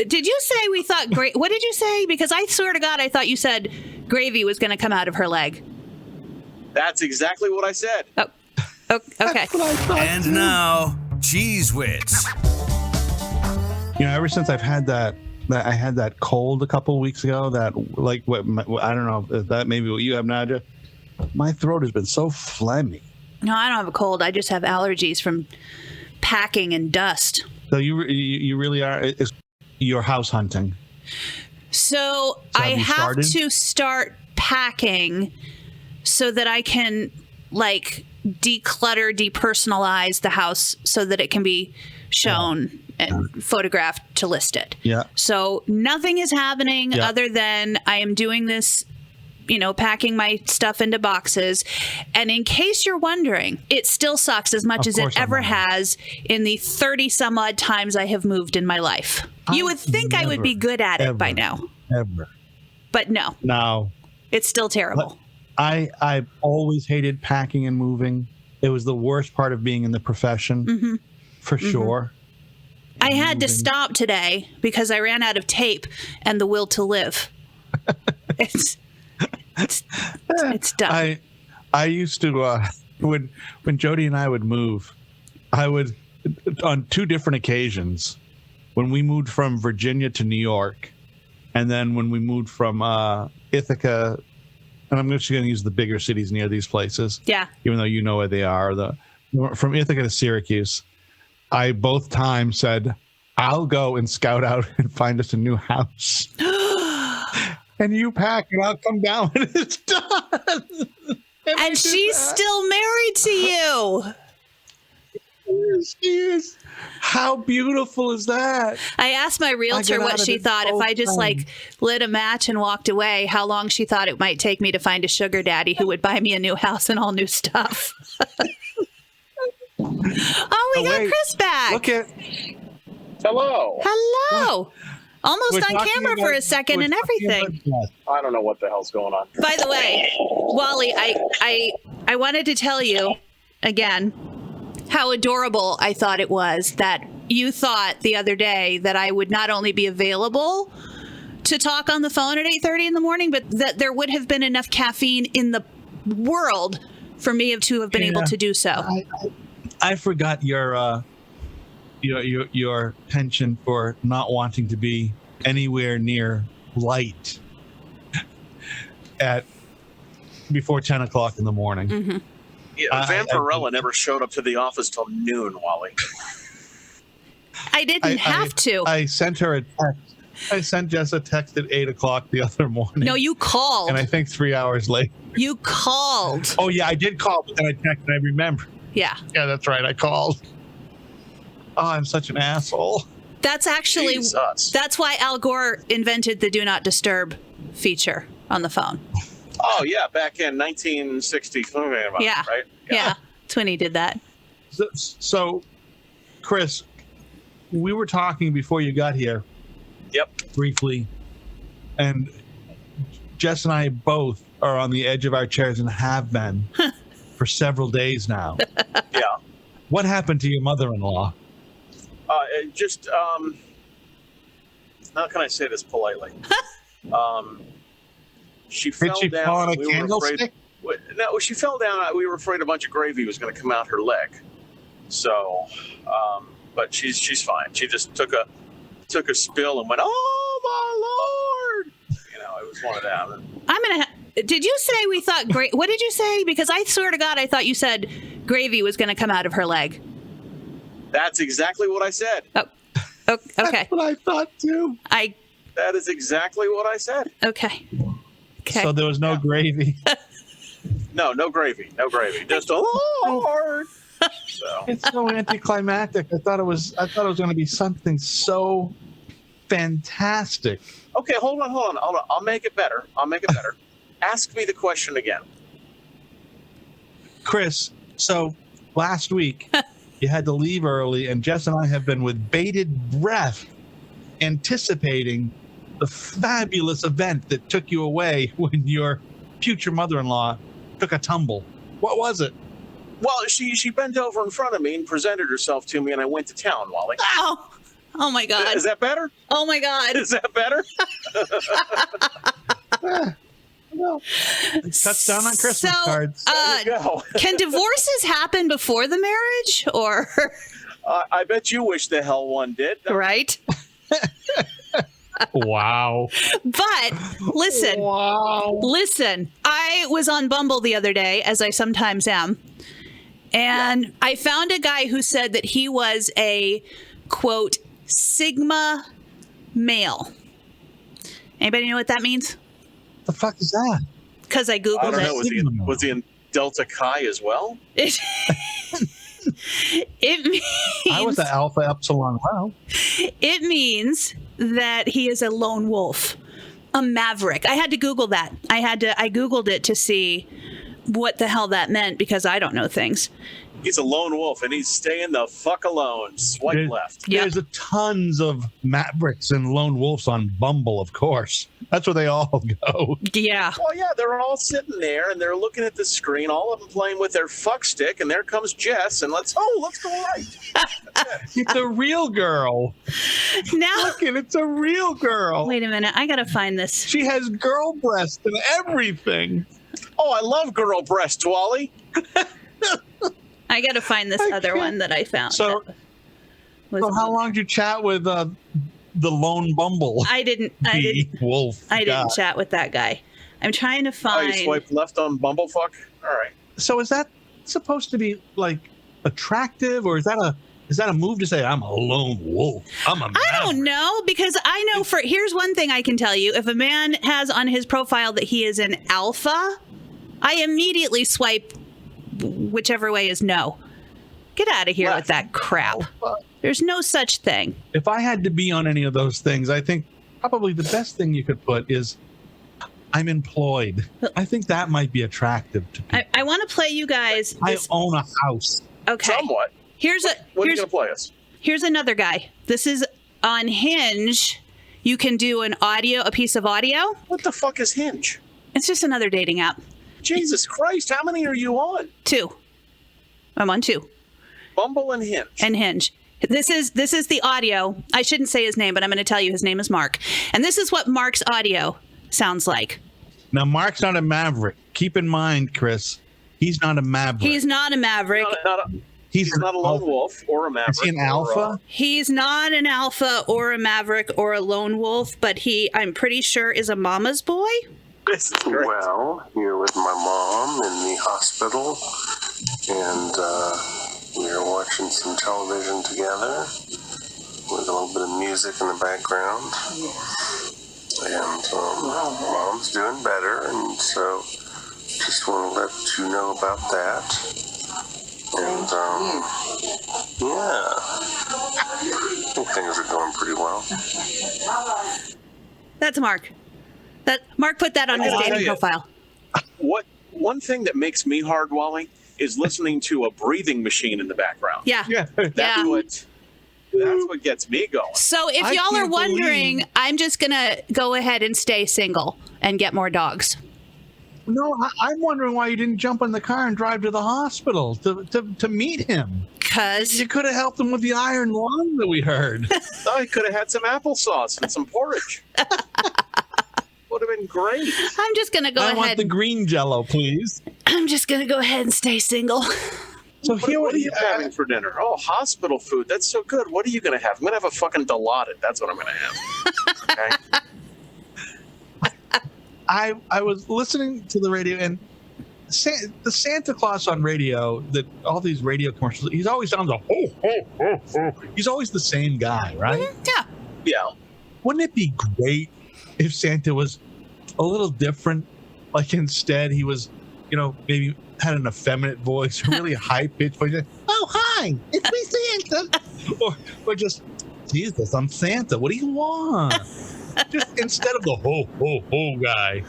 Did you say we thought what did you say? Because I swear to God, I thought you said gravy was going to come out of her leg. That's exactly what I said. Oh, okay. And now, Cheese Wits. Ever since I've had that I had that cold a couple of weeks ago, that I don't know if that maybe what you have, Nadja. My throat has been so phlegmy. No, I don't have a cold. I just have allergies from packing and dust. So you really are. You're house hunting. So I have to start packing so that I can declutter, depersonalize the house so that it can be shown and photographed to list it. Yeah. So nothing is happening other than I am doing this, packing my stuff into boxes. And in case you're wondering, it still sucks as much as it ever has in the 30 some odd times I have moved in my life. You would think I would be good at it by now. Ever. But no. No. It's still terrible. I've always hated packing and moving. It was the worst part of being in the profession, for sure. I had to stop today because I ran out of tape and the will to live. It's done. I used to when Jody and I would move, I would on two different occasions when we moved from Virginia to New York, and then when we moved from Ithaca, and I'm just going to use the bigger cities near these places. Yeah. Even though you know where they are, from Ithaca to Syracuse, I both times said, "I'll go and scout out and find us a new house." And you pack, and I'll come down, and it's done. And she's still married to you. She is. How beautiful is that? I asked my realtor what she thought if I just lit a match and walked away, how long she thought it might take me to find a sugar daddy who would buy me a new house and all new stuff. Oh, we got Chris back. Look at. Hello. Hello. Almost on camera for a second and everything. I don't know what the hell's going on. By the way, Wally, I wanted to tell you again how adorable I thought it was that you thought the other day that I would not only be available to talk on the phone at 8:30 in the morning, but that there would have been enough caffeine in the world for me to have been able to do so. I forgot your penchant for not wanting to be anywhere near light before 10 o'clock in the morning. Mm-hmm. Yeah, Van Perella never showed up to the office till noon, Wally. I didn't have to. I sent her a text. I sent Jess a text at 8 o'clock the other morning. No, you called. And I think 3 hours later. You called. Oh, yeah, I did call, but then I texted and I remembered. Yeah. Yeah, that's right. I called. Oh, I'm such an asshole. That's actually, that's why Al Gore invented the do not disturb feature on the phone. Oh, yeah, back in 1960. Yeah. Right? Yeah. That's when he did that. So, Chris, we were talking before you got here. Yep. Briefly. And Jess and I both are on the edge of our chairs and have been for several days now. Yeah. What happened to your mother-in-law? How can I say this politely? She Did fell she down. fall on a We were candlestick? No, she fell down. We were afraid a bunch of gravy was going to come out her leg. So, but she's fine. She just took a spill and went, "Oh my Lord!" It was one of them. Did you say we thought what did you say? Because I swear to God, I thought you said gravy was going to come out of her leg. That's exactly what I said. Oh, okay. That's what I thought too. That is exactly what I said. Okay. So there was no gravy. No gravy. No gravy. Just Lord. So. It's so anticlimactic. I thought it was going to be something so fantastic. Okay, hold on. I'll make it better. Ask me the question again. Chris, so last week you had to leave early, and Jess and I have been with bated breath anticipating the fabulous event that took you away when your future mother-in-law took a tumble. What was it? Well, she bent over in front of me and presented herself to me, and I went to town, Wally. Oh. Oh my God. Is that better? Oh my God. Is that better? Well, cuts down on Christmas cards. There you go. Can divorces happen before the marriage or I bet you wish the hell one did. right? Wow. But listen, I was on Bumble the other day, as I sometimes am, and I found a guy who said that he was a, quote, Sigma male. Anybody know what that means? The fuck is that? Because I I Googled don't know. it. Was he in Delta Chi as well? It means I was the Alpha Epsilon. Wow. it means that he is a lone wolf, a maverick. I had to Google that. I Googled it to see what the hell that meant because I don't know things. He's a lone wolf, and he's staying the fuck alone. Swipe left. Yep. There's a tons of Mavericks and lone wolves on Bumble, of course. That's where they all go. Yeah. Well, yeah, they're all sitting there, and they're looking at the screen, all of them playing with their fuck stick, and there comes Jess, and let's go right. It's a real girl. Now, Look it, it's a real girl. wait a minute. I got to find this. She has girl breasts and everything. Oh, I love girl breasts, Wally. I got to find this other one that I found. So, that was- so how long did you chat with the lone Bumble? I didn't Wolf. didn't chat with that guy. I'm trying to Oh, find. you swiped left on Bumblefuck? All right. So is that supposed to be like attractive, or is that a move to say I'm a lone wolf? I'm a I don't know because I know here's one thing I can tell you. If a man has on his profile that he is an alpha, I immediately swipe whichever way is no. Get out of here with that crap. There's no such thing. If I had to be on any of those things, I think probably the best thing you could put is I'm employed. I think that might be attractive to people. I want to play you guys. I own a house. Okay. Somewhat. What are you going to play us? Here's another guy. This is on Hinge. You can do a piece of audio. What the fuck is Hinge? It's just another dating app. Jesus Christ, how many are you on? 2. I'm on 2. Bumble and Hinge. And Hinge. This is the audio. I shouldn't say his name, but I'm going to tell you his name is Mark. And this is what Mark's audio sounds like. Now, Mark's not a maverick. Keep in mind, Chris, he's not a maverick. He's not a maverick. He's not a lone wolf or a maverick. Is he an alpha? He's not an alpha or a maverick or a lone wolf, but I'm pretty sure, is a mama's boy. This is great. Well, here with my mom in the hospital, and we were watching some television together with a little bit of music in the background. And mom's doing better, and so just want to let you know about that. And yeah, I think things are going pretty well. That's Mark. Mark put that on his I'll tell dating you. profile. One thing that makes me hard, Wally, is listening to a breathing machine in the background. Yeah. That's what gets me going. So if I y'all are can't wondering, believe- I'm just going to go ahead and stay single and get more dogs. No, I'm wondering why you didn't jump in the car and drive to the hospital to meet him. Because You could have helped him with the iron lung that we heard. I could have had some applesauce and some porridge. Would have been great. I'm just going to go I want ahead. the green Jello, please. I'm just going to go ahead and stay single. So What are you having for dinner? Oh, hospital food. That's so good. What are you going to have? I'm going to have a fucking Dilaudid. That's what I'm going to have. Okay? I was listening to the radio, and the Santa Claus on radio, that all these radio commercials, he's always sounds like, ho, ho, ho, ho. He's always the same guy, right? Yeah. Yeah. Wouldn't it be great if Santa was a little different? Like instead he was, maybe had an effeminate voice, a really high-pitched voice. Oh, hi, it's me, Santa. or just, Jesus, I'm Santa. What do you want? Just instead of the ho, ho, ho guy.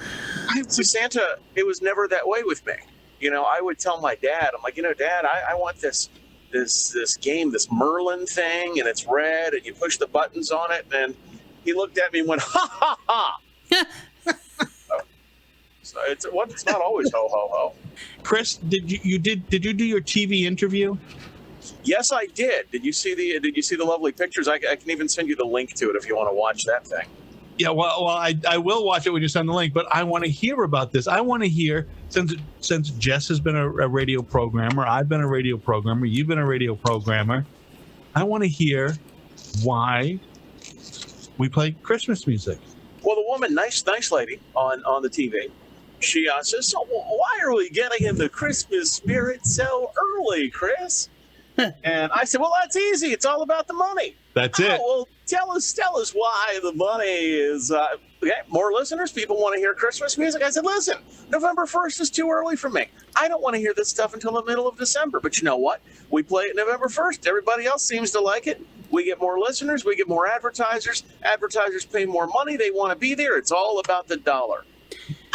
See, Santa, it was never that way with me. I would tell my dad, I'm like, Dad, I want this game, this Merlin thing, and it's red, and you push the buttons on it, and he looked at me and went, ha, ha, ha. So it's not always ho, ho, ho. Chris, did you do your TV interview? Yes, I did. Did you see the lovely pictures? I can even send you the link to it if you want to watch that thing. Yeah, well, I will watch it when you send the link, but I want to hear about this. I want to hear, since Jess has been a radio programmer, I've been a radio programmer, you've been a radio programmer. I want to hear why we play Christmas music. Well, the woman, nice lady on the TV, she says, so why are we getting in the Christmas spirit so early, Chris? And I said, well, that's easy. It's all about the money. That's it. Well, tell us why the money is. Okay, more listeners. People want to hear Christmas music. I said, listen, November 1st is too early for me. I don't want to hear this stuff until the middle of December. But you know what? We play it November 1st. Everybody else seems to like it. We get more listeners. We get more advertisers. Advertisers pay more money. They want to be there. It's all about the dollar.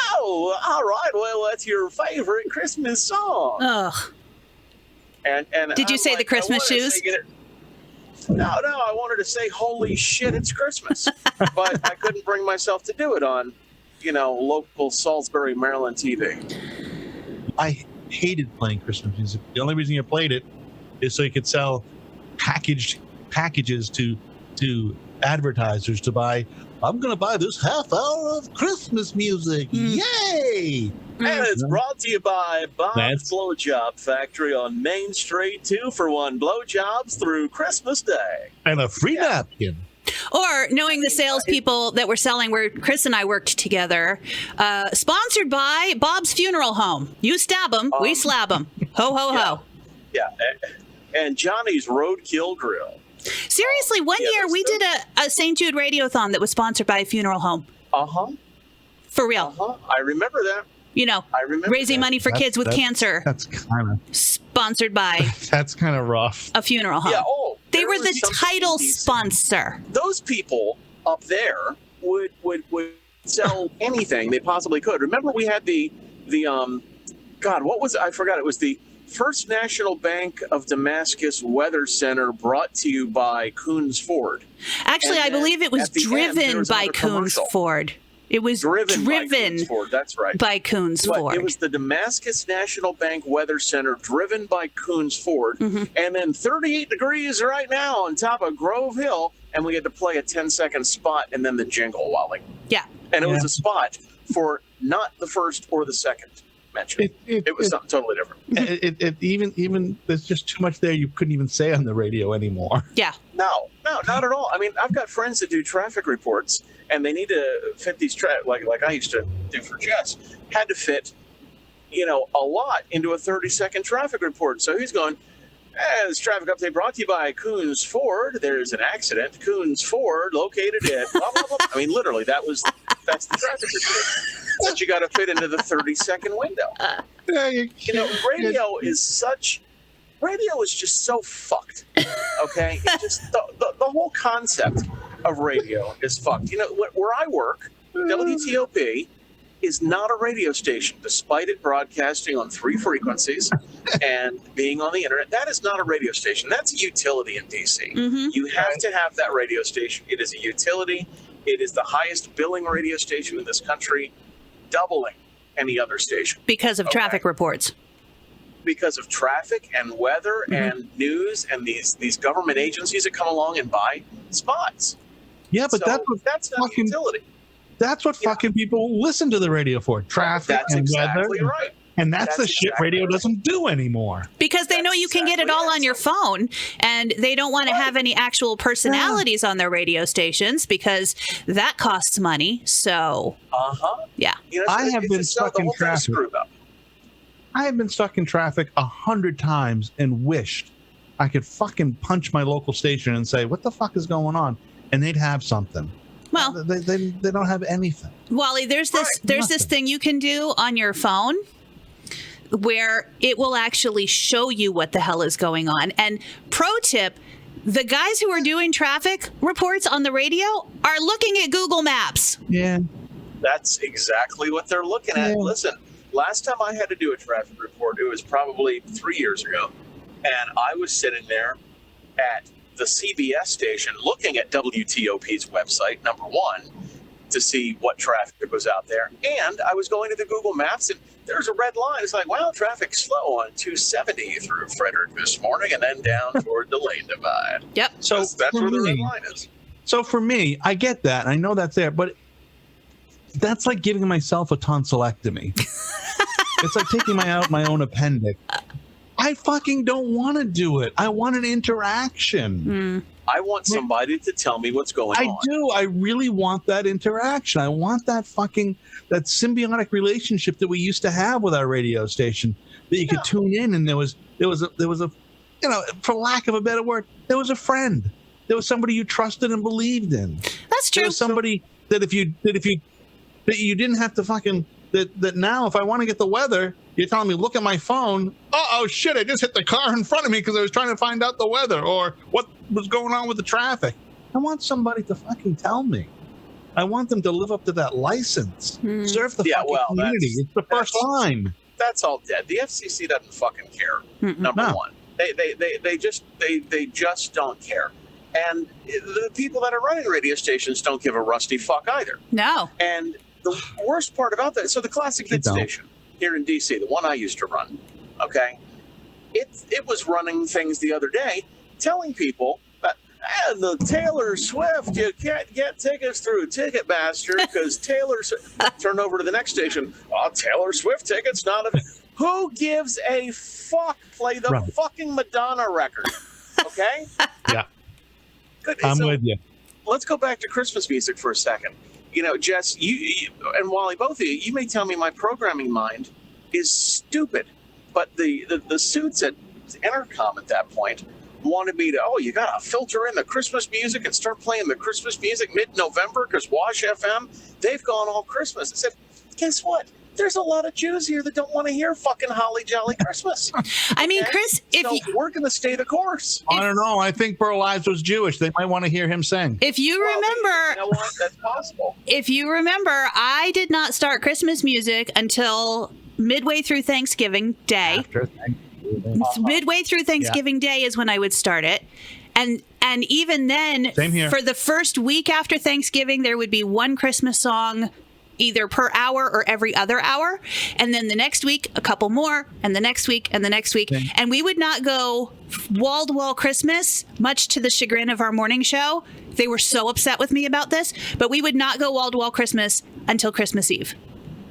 Oh, all right. Well, that's your favorite Christmas song. Ugh. And Did you say the Christmas shoes? No, I wanted to say, holy shit, it's Christmas. But I couldn't bring myself to do it on, local Salisbury, Maryland TV. I hated playing Christmas music. The only reason you played it is so you could sell packages to advertisers to buy. I'm going to buy this half hour of Christmas music. Yay! And it's brought to you by Bob's Blowjob Factory on Main Street. 2-for-1 blowjobs through Christmas Day. And a free napkin. Or knowing the salespeople that were selling where Chris and I worked together, sponsored by Bob's Funeral Home. You stab them, we slab them. Ho, ho, ho. Yeah, and Johnny's Roadkill Grill. Seriously, one year we did a St. Jude Radiothon that was sponsored by a funeral home. Uh-huh. For real. Uh-huh. I remember that. I remember raising money for kids with cancer. That's kind of sponsored by. That's kind of rough. A funeral home. Yeah. They were the title sponsor. Those people up there would sell anything they possibly could. Remember, we had the God, what was it? I forgot. It was the First National Bank of Damascus Weather Center, brought to you by Coons Ford. Actually, I believe it was driven by Coons Ford. It was driven by Coons Ford. That's right. By Coons Ford. It was the Damascus National Bank Weather Center, driven by Coons Ford. Mm-hmm. And then 38 degrees right now on top of Grove Hill, and we had to play a 10-second spot and then the jingle, Wally. Yeah. And it was a spot for not the first or the second mention. It was something totally different. Even there's just too much there you couldn't even say on the radio anymore. Yeah. No, not at all. I mean, I've got friends that do traffic reports, and they need to fit these like I used to do for Jess. Had to fit, a lot into a 30-second traffic report. So he's going, this traffic update brought to you by Coons Ford. There's an accident. Coons Ford located at blah, blah, blah. I mean, literally, that's the traffic report. That you got to fit into the 30-second window. Radio is just so fucked. Okay, it's just the whole concept of radio is fucked. Where I work, WTOP is not a radio station, despite it broadcasting on 3 frequencies and being on the internet. That is not a radio station. That's a utility in DC. Mm-hmm. You have to have that radio station. It is a utility. It is the highest billing radio station in this country, doubling any other station. Because of traffic reports. Because of traffic and weather and news and these government agencies that come along and buy spots. Yeah, but that's not a utility. That's what fucking people listen to the radio for. Traffic and exactly weather. Right. And that's the shit radio doesn't do anymore. Because they know you can get it all on your phone, and they don't want to have any actual personalities on their radio stations because that costs money. So, yeah. I have been stuck in traffic. I have been stuck in traffic 100 times and wished I could fucking punch my local station and say, what the fuck is going on? And they'd have something. Well, they don't have anything. Wally, there's this thing you can do on your phone where it will actually show you what the hell is going on. And pro tip, the guys who are doing traffic reports on the radio are looking at Google Maps. Yeah. That's exactly what they're looking at. Listen, last time I had to do a traffic report, it was probably 3 years ago. And I was sitting there at the CBS station looking at WTOP's website, number one, to see what traffic was out there. And I was going to the Google Maps, and there's a red line. It's like, wow, traffic's slow on 270 through Frederick this morning, and then down toward the Lane Divide. Yep. So That's where the red line is. So for me, I get that. I know that's there, but that's like giving myself a tonsillectomy. It's like taking my own appendix. I fucking don't want to do it. I want an interaction. I want somebody to tell me what's going on. I do. I really want that interaction. I want that symbiotic relationship that we used to have with our radio station, that you could tune in and there was a, you know, for lack of a better word, there was a friend. There was somebody you trusted and believed in. That's true. There was somebody that you didn't have to fucking that now if I want to get the weather, you're telling me, look at my phone. Oh shit, I just hit the car in front of me because I was trying to find out the weather or what was going on with the traffic. I want somebody to fucking tell me. I want them to live up to that license. Serve the fucking community. It's the first line. That's all dead. The FCC doesn't fucking care. Number one. They just don't care. And the people that are running radio stations don't give a rusty fuck either. No. And the worst part about that, so the Classic Hit station here in DC, the one I used to run, okay, it was running things the other day telling people that the Taylor Swift, you can't get tickets through Ticketmaster because Taylor turned over to the next station. Oh, Taylor Swift tickets, not a. Who gives a fuck? Play the fucking Madonna record, okay? Yeah. Good. I'm with you. Let's go back to Christmas music for a second. You know, Jess, you and Wally, both of you may tell me my programming mind is stupid, but the suits at Intercom at that point wanted me to, you got to filter in the Christmas music and start playing the Christmas music mid-November because Wash FM, they've gone all Christmas. I said, guess what? There's a lot of Jews here that don't want to hear fucking Holly Jolly Christmas. I mean, Chris, we're going to stay the course. I don't know. I think Burl Ives was Jewish. They might want to hear him sing. If you remember, you know what? That's possible. If you remember, I did not start Christmas music until midway through Thanksgiving Day. Midway through Thanksgiving Day is when I would start it. And even then, same here. For the first week after Thanksgiving, there would be one Christmas song either per hour or every other hour. And then the next week, a couple more, and the next week, and the next week. Okay. And we would not go wall-to-wall Christmas, much to the chagrin of our morning show. They were so upset with me about this, but we would not go wall-to-wall Christmas until Christmas Eve.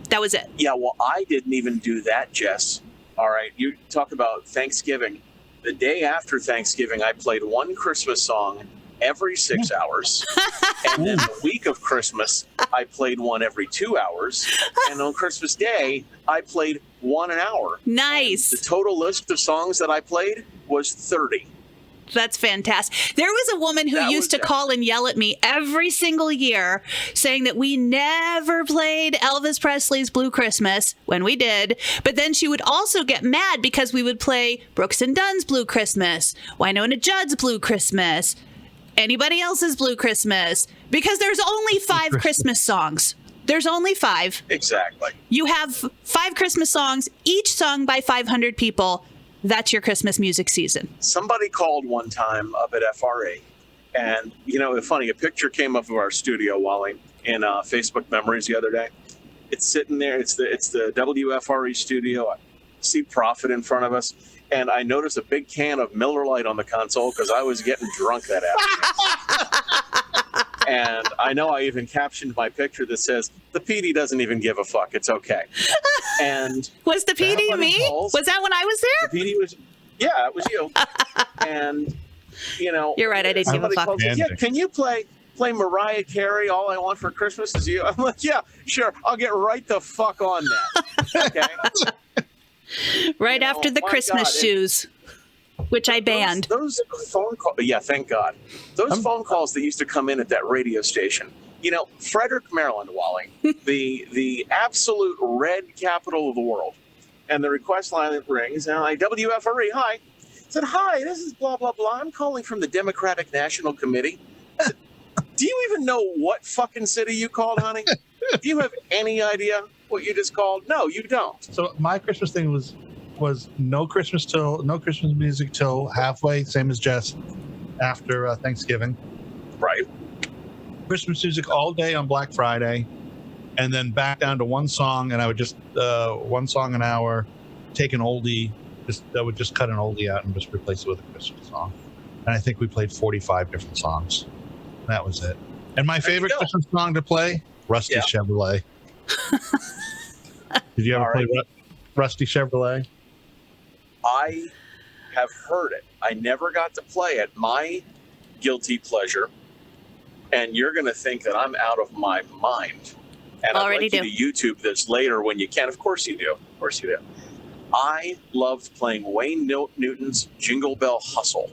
That was it. Yeah, well, I didn't even do that, Jess. All right, you talk about Thanksgiving. The day after Thanksgiving, I played one Christmas song every 6 hours. And then the week of Christmas, I played one every 2 hours. And on Christmas Day, I played one an hour. Nice. And the total list of songs that I played was 30. That's fantastic. There was a woman who used to call and yell at me every single year saying that we never played Elvis Presley's Blue Christmas when we did. But then she would also get mad because we would play Brooks and Dunn's Blue Christmas, Winona Judd's Blue Christmas, anybody else's Blue Christmas, because there's only 5 Christmas songs. There's only 5. Exactly. You have 5 Christmas songs, each sung by 500 people. That's your Christmas music season. Somebody called one time up at FRA, and, you know, it's funny, a picture came up of our studio, Wally, in Facebook Memories the other day. It's sitting there. It's the WFRE studio. I see Prophet in front of us. And I noticed a big can of Miller Lite on the console because I was getting drunk that afternoon. And I know I even captioned my picture that says, the PD doesn't even give a fuck. It's okay. And was the PD me? Was that when I was there? The PD was, yeah, it was you. And, you know. You're right. I didn't give a fuck. Yeah, can you play Mariah Carey, All I Want for Christmas Is You? I'm like, yeah, sure. I'll get right the fuck on that. Okay. Right after the Christmas shoes, which I banned. Those phone calls, yeah, thank God. Those phone calls that used to come in at that radio station. You know, Frederick, Maryland, Wally, the absolute red capital of the world. And the request line that rings, and I, WFRE, hi. Said, hi, this is blah, blah, blah. I'm calling from the Democratic National Committee. Said, do you even know what fucking city you called, honey? Do you have any idea what you just called? No, you don't. So my Christmas thing was no Christmas music till halfway, same as Jess, after Thanksgiving. Right. Christmas music all day on Black Friday, and then back down to one song, and I would just one song an hour, take an oldie, I would just cut an oldie out and just replace it with a Christmas song. And I think we played 45 different songs. That was it. And my favorite Christmas song to play, Rusty Chevrolet. Did you ever play Rusty Chevrolet? I have heard it. I never got to play it. My guilty pleasure, and you're going to think that I'm out of my mind. And Already I'd like you to YouTube this later when you can. Of course you do. Of course you do. I loved playing Wayne Newton's Jingle Bell Hustle.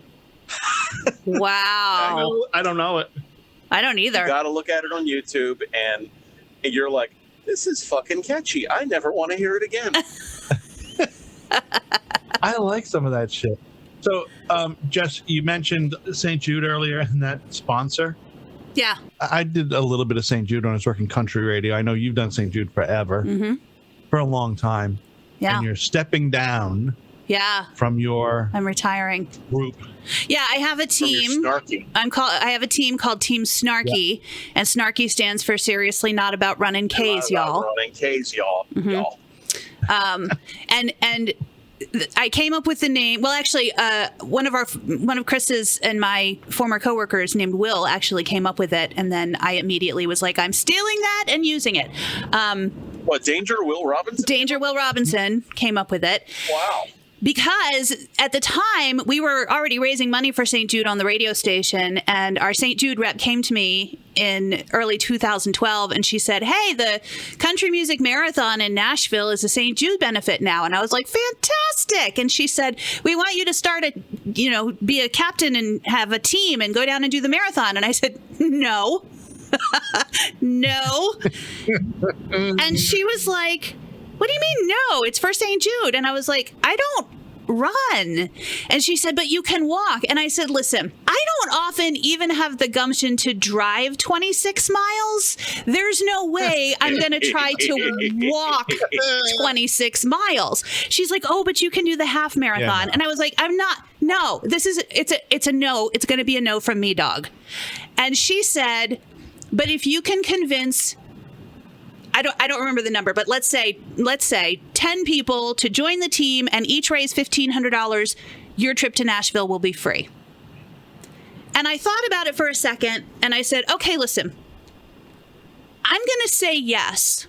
Wow. I don't know it. I don't either. You got to look at it on YouTube, and you're like, this is fucking catchy. I never want to hear it again. I like some of that shit. So, Jess, you mentioned St. Jude earlier and that sponsor. Yeah. I did a little bit of St. Jude when I was working country radio. I know you've done St. Jude forever, for a long time. Yeah. And you're stepping down from your I'm retiring. Group. Yeah, I have a team. Snarky. I have a team called Team Snarky, and Snarky stands for Seriously Not About Running K's, y'all. Running K's, y'all. Y'all. And I came up with the name. Well, actually, one of Chris's and my former coworkers named Will actually came up with it, and then I immediately was like, I'm stealing that and using it. What, Danger Will Robinson? Danger Will Robinson came up with it. Wow. Because at the time, we were already raising money for St. Jude on the radio station, and our St. Jude rep came to me in early 2012, and she said, hey, the Country Music Marathon in Nashville is a St. Jude benefit now. And I was like, fantastic. And she said, we want you to start be a captain and have a team and go down and do the marathon. And I said, no. No. And she was like, what do you mean no? It's for St. Jude. And I was like, I don't run. And she said, but you can walk. And I said, listen, I don't often even have the gumption to drive 26 miles. There's no way I'm going to try to walk 26 miles. She's like, oh, but you can do the half marathon. And I was like, I'm not. No, it's a no. It's going to be a no from me, dog. And she said, but if you can convince, I don't remember the number, but let's say 10 people to join the team and each raise $1,500, your trip to Nashville will be free. And I thought about it for a second, and I said, okay, listen, I'm going to say yes,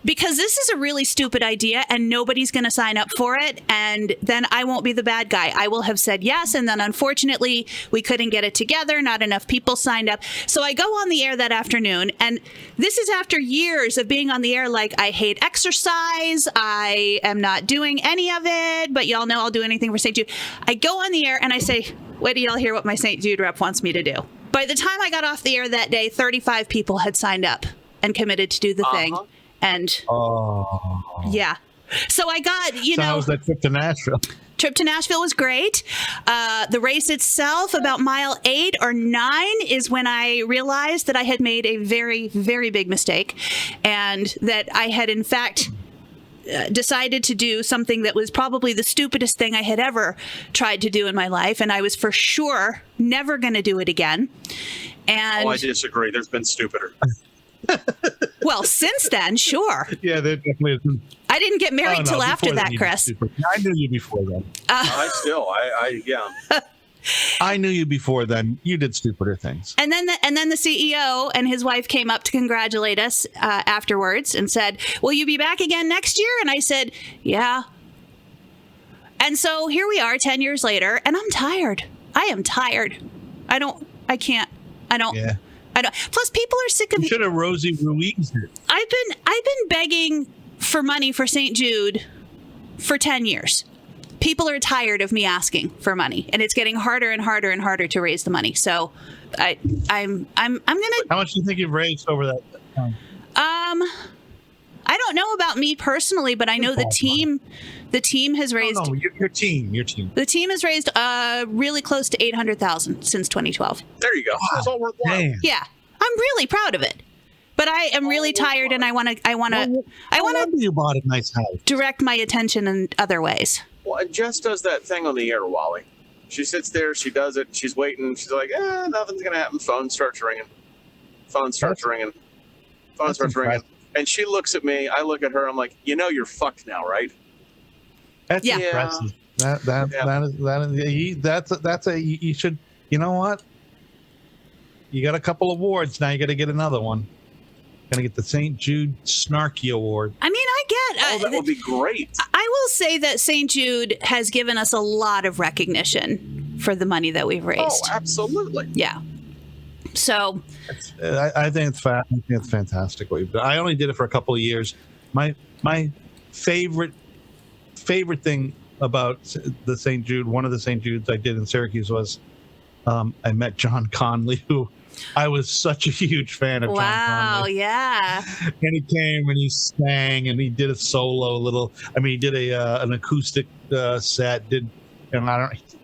because this is a really stupid idea and nobody's going to sign up for it. And then I won't be the bad guy. I will have said yes. And then unfortunately, we couldn't get it together. Not enough people signed up. So I go on the air that afternoon. And this is after years of being on the air. Like, I hate exercise. I am not doing any of it. But y'all know I'll do anything for St. Jude. I go on the air and I say, wait till y'all hear what my St. Jude rep wants me to do. By the time I got off the air that day, 35 people had signed up and committed to do the thing. And yeah, so I got, how was that trip to Nashville? Trip to Nashville was great. The race itself, about mile 8 or 9, is when I realized that I had made a very, very big mistake, and that I had, in fact, decided to do something that was probably the stupidest thing I had ever tried to do in my life, and I was for sure never going to do it again. And I disagree. There's been stupider. Well, since then, sure. Yeah, there definitely isn't. I didn't get married till after that, Chris. I knew you before then. I knew you before then. You did stupider things. And then the CEO and his wife came up to congratulate us afterwards and said, will you be back again next year? And I said, yeah. And so here we are 10 years later, and I'm tired. I am tired. Yeah. Plus, people are sick of you. Should have Rosie Ruiz it. I've been begging for money for St. Jude for 10 years. People are tired of me asking for money, and it's getting harder and harder and harder to raise the money. So, I'm gonna. How much do you think you've raised over that time? I don't know about me personally, but I know the team. The team has raised. No, your team. The team has raised really close to $800,000 since 2012. There you go. It's all worthwhile. Damn. Yeah, I'm really proud of it. But I am really tired, and I want to. You bought a nice house. Direct my attention in other ways. Well, and Jess does that thing on the air, Wally. She sits there, she does it, she's waiting, she's like, nothing's gonna happen. Phone starts ringing. Phone starts ringing. Phone starts ringing. And she looks at me. I look at her. I'm like, you're fucked now, right? That's Yeah. impressive. You should, you know what? You got a couple awards. Now you got to get another one. Going to get the St. Jude Snarky Award. I mean, I get that would be great. I will say that St. Jude has given us a lot of recognition for the money that we've raised. Oh, absolutely. Yeah. So I think it's fantastic what you've done. I only did it for a couple of years. My favorite thing about the St. Jude, one of the St. Judes I did in Syracuse was I met John Conley, who I was such a huge fan of. wow, John Conley. Yeah. And he came and he sang and he did a solo he did an acoustic set, he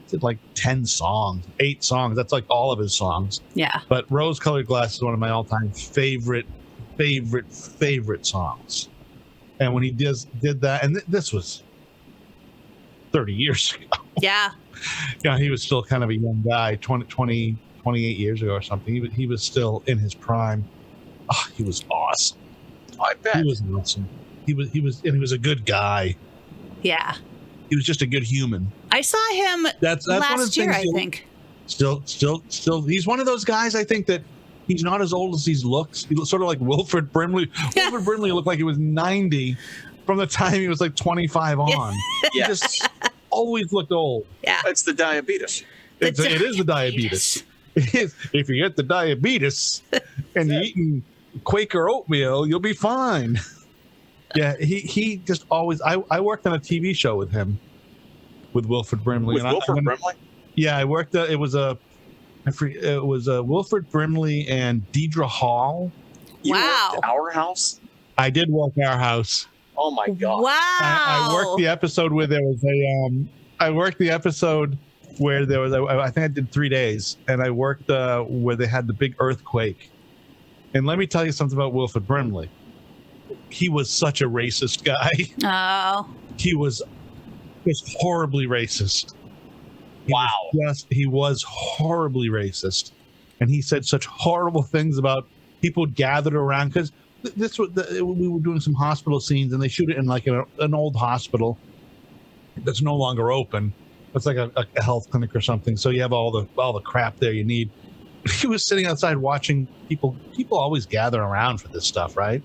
did like 10 songs, 8 songs. That's like all of his songs. Yeah. But Rose Colored Glass is one of my all-time favorite songs. And when he did that, and this was 30 years ago. Yeah. He was still kind of a young guy, 28 years ago or something. He was still in his prime. Oh, he was awesome. I bet. He was awesome. He was a good guy. Yeah. He was just a good human. I saw him that's one of the last year, I things think. Still, he's one of those guys, I think, that he's not as old as he looks. He looks sort of like Wilford Brimley. Wilford Brimley looked like he was 90 from the time he was like 25 on. He just always looked old. Yeah. That's the diabetes. It is the diabetes. It is. If you get the diabetes and you're eating Quaker oatmeal, you'll be fine. Yeah, he just always. I worked on a TV show with him, with Wilford Brimley. With Wilford Brimley? Yeah, I worked. It was Wilford Brimley and Deidre Hall. You Wow. worked Our House? I did work Our House. Oh my God. Wow. I worked the episode where there was I worked the episode where there was. I think I did 3 days, and I worked where they had the big earthquake. And let me tell you something about Wilford Brimley. He was such a racist guy. Oh. He was just horribly racist. He was horribly racist, and he said such horrible things about people gathered around because we were doing some hospital scenes, and they shoot it in like an old hospital that's no longer open. It's like a health clinic or something. So you have all the crap there you need. He was sitting outside watching people. People always gather around for this stuff, right?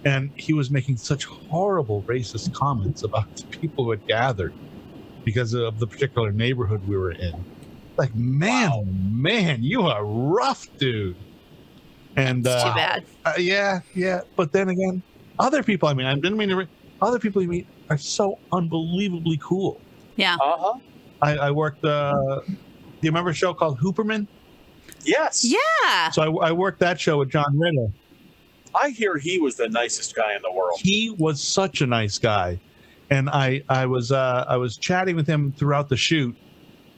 And he was making such horrible racist comments about the people who had gathered because of the particular neighborhood we were in. Like, man, you are rough, dude. And It's too bad. Yeah. But then again, other people. Other people you meet are so unbelievably cool. Yeah. Uh-huh. I worked. Do you remember a show called Hooperman? Yes. Yeah. So I worked that show with John Ritter. I hear he was the nicest guy in the world. He was such a nice guy, and I was chatting with him throughout the shoot,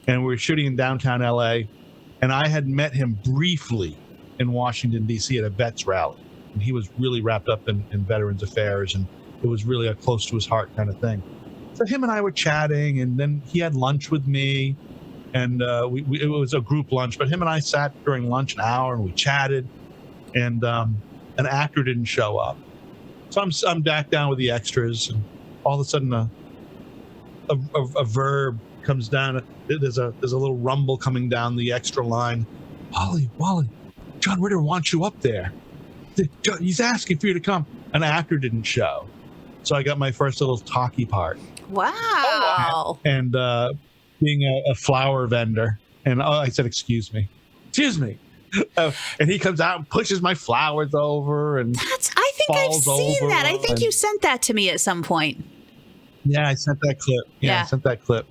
and we were shooting in downtown LA, and I had met him briefly in Washington D.C. at a vets rally, and he was really wrapped up in Veterans Affairs, and it was really a close to his heart kind of thing. So him and I were chatting, and then he had lunch with me, and it was a group lunch, but him and I sat during lunch an hour and we chatted, and an actor didn't show up. So I'm back down with the extras, and all of a sudden a verb comes down. There's a little rumble coming down the extra line. Wally, John Ritter wants you up there. He's asking for you to come. An actor didn't show. So I got my first little talkie part. Wow. And being a flower vendor. And I said, excuse me. And he comes out and pushes my flowers over. And I think I've seen that. I think you sent that to me at some point. Yeah, I sent that clip. I sent that clip.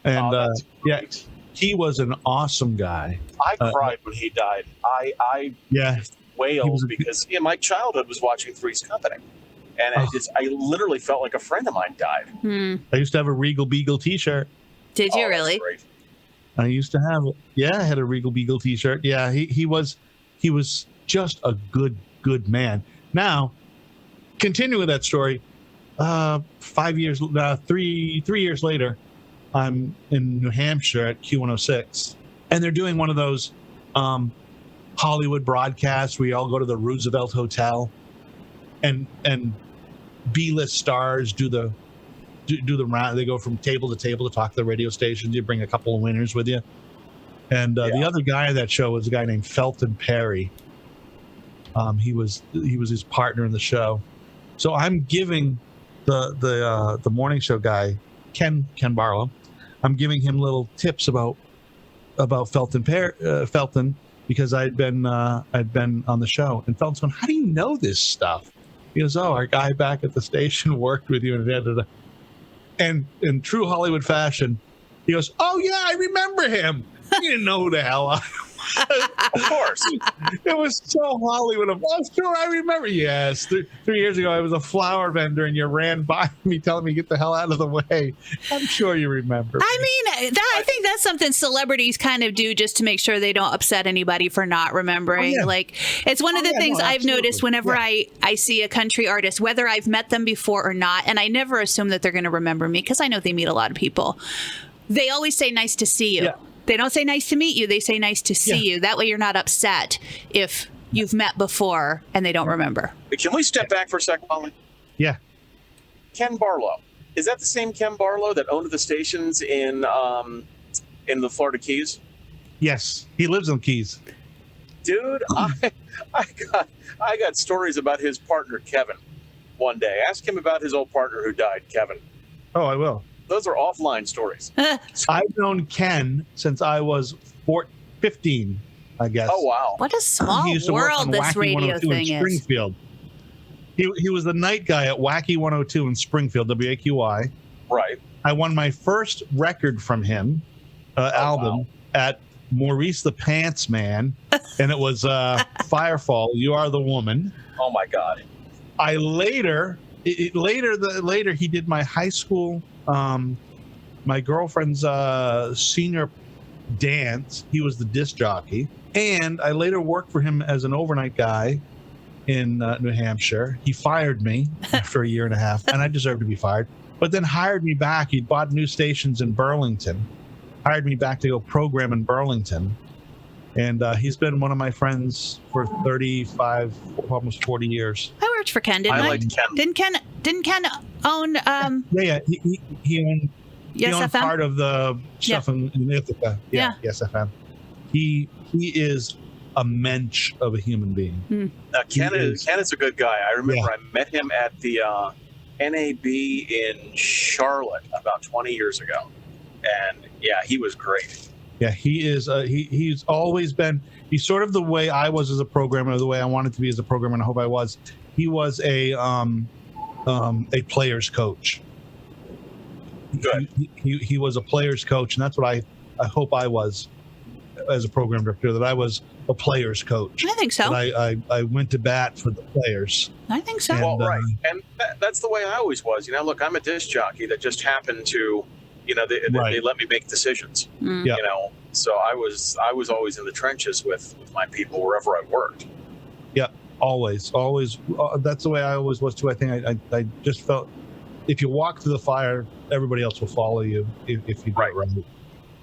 And he was an awesome guy. I cried when he died. I wailed because my childhood was watching Three's Company. And I literally felt like a friend of mine died. I used to have a Regal Beagle t-shirt. Did you really? Great. I used to have it. Yeah, I had a Regal Beagle t-shirt. Yeah, he was just a good man. Now, continuing that story, 3 years later, I'm in New Hampshire at Q106, and they're doing one of those Hollywood broadcasts. We all go to the Roosevelt Hotel, and B-list stars do the round. They go from table to table to talk to the radio stations. You bring a couple of winners with you. And the other guy on that show was a guy named Felton Perry. He was his partner in the show. So I'm giving the morning show guy Ken Barlow. I'm giving him little tips about Felton because I'd been on the show. And Felton's going, "How do you know this stuff?" He goes, "Oh, our guy back at the station worked with you." And in true Hollywood fashion, he goes, "Oh yeah, I remember him." He didn't know who the hell I was. Of course. It was so Hollywood. Oh, sure, I remember. Yes, 3 years ago, I was a flower vendor, and you ran by me telling me, "Get the hell out of the way." I'm sure you remember. I mean, I think that's something celebrities kind of do just to make sure they don't upset anybody for not remembering. Oh, yeah. Like, it's one of the things I've noticed whenever I see a country artist, whether I've met them before or not, and I never assume that they're going to remember me because I know they meet a lot of people. They always say, "Nice to see you." Yeah. They don't say nice to meet you. They say nice to see you. That way you're not upset if you've met before and they don't remember. Can we step back for a second, Molly? Yeah. Ken Barlow. Is that the same Ken Barlow that owned the stations in the Florida Keys? Yes, he lives in Keys. Dude, I got stories about his partner Kevin one day. Ask him about his old partner who died, Kevin. Oh, I will. Those are offline stories. I've known Ken since I was 15, I guess. Oh, wow. What a small He used to work on world this Wacky radio 102 thing in is. Springfield. He was the night guy at Wacky 102 in Springfield, WAQY. Right. I won my first record from him, album, wow. at Maurice the Pants Man, and it was Firefall, You Are the Woman. Oh, my God. I later he did my high school, my girlfriend's senior dance. He was the disc jockey, and I later worked for him as an overnight guy in New Hampshire. He fired me after a year and a half, and I deserved to be fired, but then hired me back. He bought new stations in Burlington, hired me back to go program in Burlington, and he's been one of my friends for 35, almost 40 years. I worked for Ken, didn't I? liked Ken. Didn't Ken own Yeah. He owned Yes he owned FM? part of the stuff in Ithaca. Yeah. Yes FM. He is a mensch of a human being. Ken is a good guy. I remember I met him at the NAB in Charlotte about 20 years ago. And, yeah, he was great. Yeah, he is. He's always been. He's sort of the way I was as a programmer, the way I wanted to be as a programmer, and I hope I was. He was a player's coach. Good. He was a player's coach, and that's what I hope I was as a program director. That I was a player's coach. I think so. That I went to bat for the players. I think so. And, Well, right. And that's the way I always was. You know, look, I'm a disc jockey that just happened to, you know, they let me make decisions. Yeah. You know, so I was always in the trenches with my people wherever I worked. Yeah, always. That's the way I always was too. I think I just felt if you walk through the fire, everybody else will follow you if you do it right.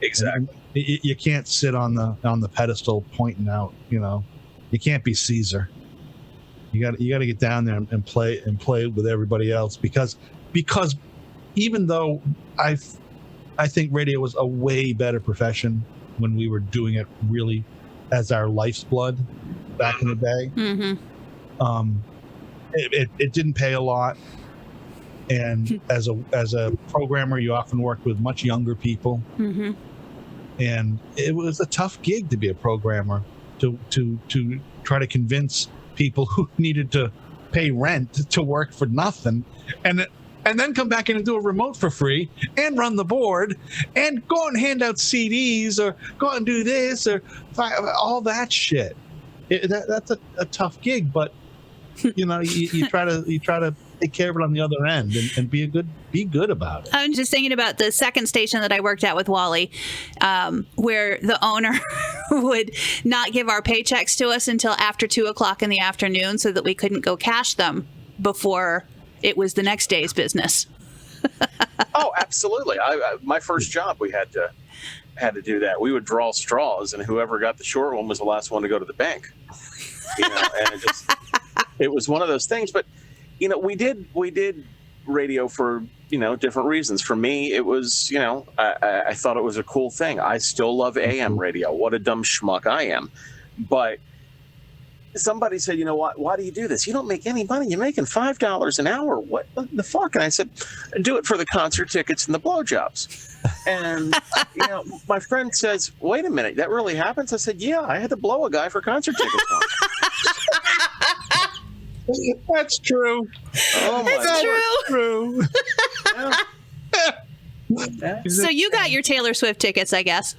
Exactly. And you can't sit on the pedestal pointing out. You know, you can't be Caesar. You got to get down there and play with everybody else because even though I think radio was a way better profession when we were doing it really as our life's blood back in the day. Mm-hmm. It didn't pay a lot, and as a programmer, you often worked with much younger people, Mm-hmm. and it was a tough gig to be a programmer to try to convince people who needed to pay rent to work for nothing, and then come back in and do a remote for free and run the board and go out and hand out CDs or go out and do this or all that shit. That's a tough gig, but you know, you try to take care of it on the other end and be good about it. I'm just thinking about the second station that I worked at with Wally, where the owner would not give our paychecks to us until after 2:00 in the afternoon so that we couldn't go cash them before it was the next day's business. Oh, absolutely. My first job, we had to had to do that. We would draw straws, and whoever got the short one was the last one to go to the bank. And it was one of those things. But we did radio for different reasons. For me, it was I thought it was a cool thing. I still love AM radio. What a dumb schmuck I am. But somebody said, why do you do this? You don't make any money. You're making $5 an hour. What the fuck? And I said, do it for the concert tickets and the blowjobs. And my friend says, wait a minute, that really happens? I said, yeah, I had to blow a guy for concert tickets once. That's true. Oh my That's Lord. true. Yeah. So you got your Taylor Swift tickets, I guess.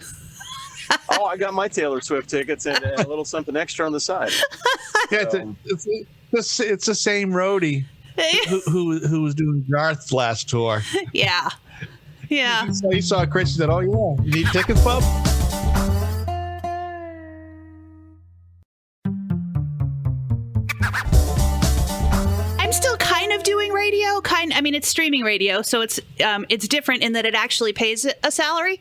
Oh, I got my Taylor Swift tickets and a little something extra on the side. Yeah, it's the same roadie who was doing Garth's last tour. Yeah. Yeah. So he saw Chris and said, oh, yeah, you need tickets, bub? I'm still kind of doing radio. It's streaming radio, so it's different in that it actually pays a salary.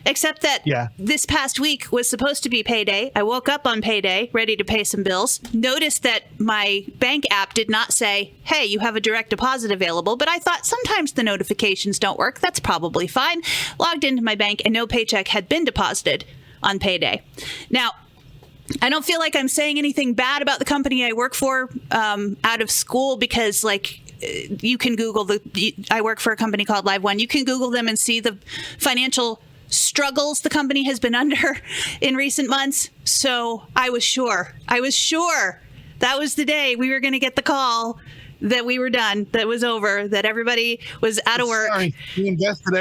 Except that this past week was supposed to be payday. I woke up on payday, ready to pay some bills. Noticed that my bank app did not say, hey, you have a direct deposit available. But I thought sometimes the notifications don't work. That's probably fine. Logged into my bank and no paycheck had been deposited on payday. Now, I don't feel like I'm saying anything bad about the company I work for out of school because, you can Google I work for a company called Live One. You can Google them and see the financial struggles the company has been under in recent months. So I was sure that was the day we were going to get the call that we were done, that was over, that everybody was out of work. Sorry, we invested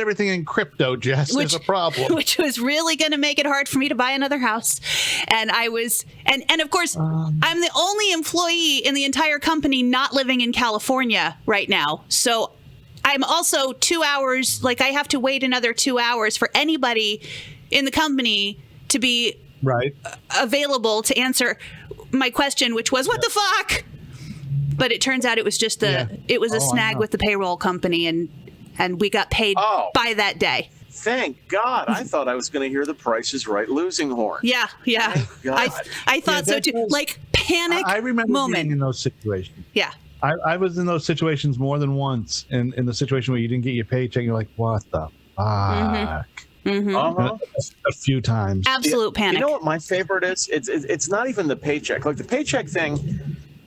everything in crypto, Jess. There's a problem. Which was really going to make it hard for me to buy another house. And I was, and of course, I'm the only employee in the entire company not living in California right now. So I'm also 2 hours, I have to wait another 2 hours for anybody in the company to be available to answer my question, which was, what the fuck? But it turns out it was just it was a snag with the payroll company, and we got paid by that day. Thank God. I thought I was going to hear the Price is Right losing horn. Yeah. Thank God. I thought so too. Panic I remember moment. being in those situations. Yeah. I was in those situations more than once, in the situation where you didn't get your paycheck. You're like, what the fuck? Mm-hmm. Uh-huh. A few times. Absolute panic. You know what my favorite is? It's not even the paycheck. The paycheck thing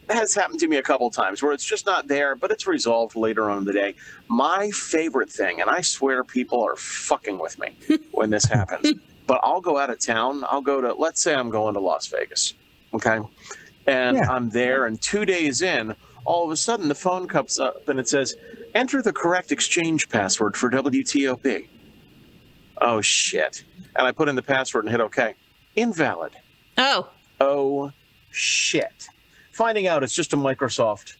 has happened to me a couple times where it's just not there, but it's resolved later on in the day. My favorite thing, and I swear people are fucking with me when this happens, but I'll go out of town. I'll go to, let's say I'm going to Las Vegas, okay? And I'm there, and 2 days in, all of a sudden the phone comes up and it says, enter the correct exchange password for WTOP. Oh, shit. And I put in the password and hit OK. Invalid. Oh, shit. Finding out it's just a Microsoft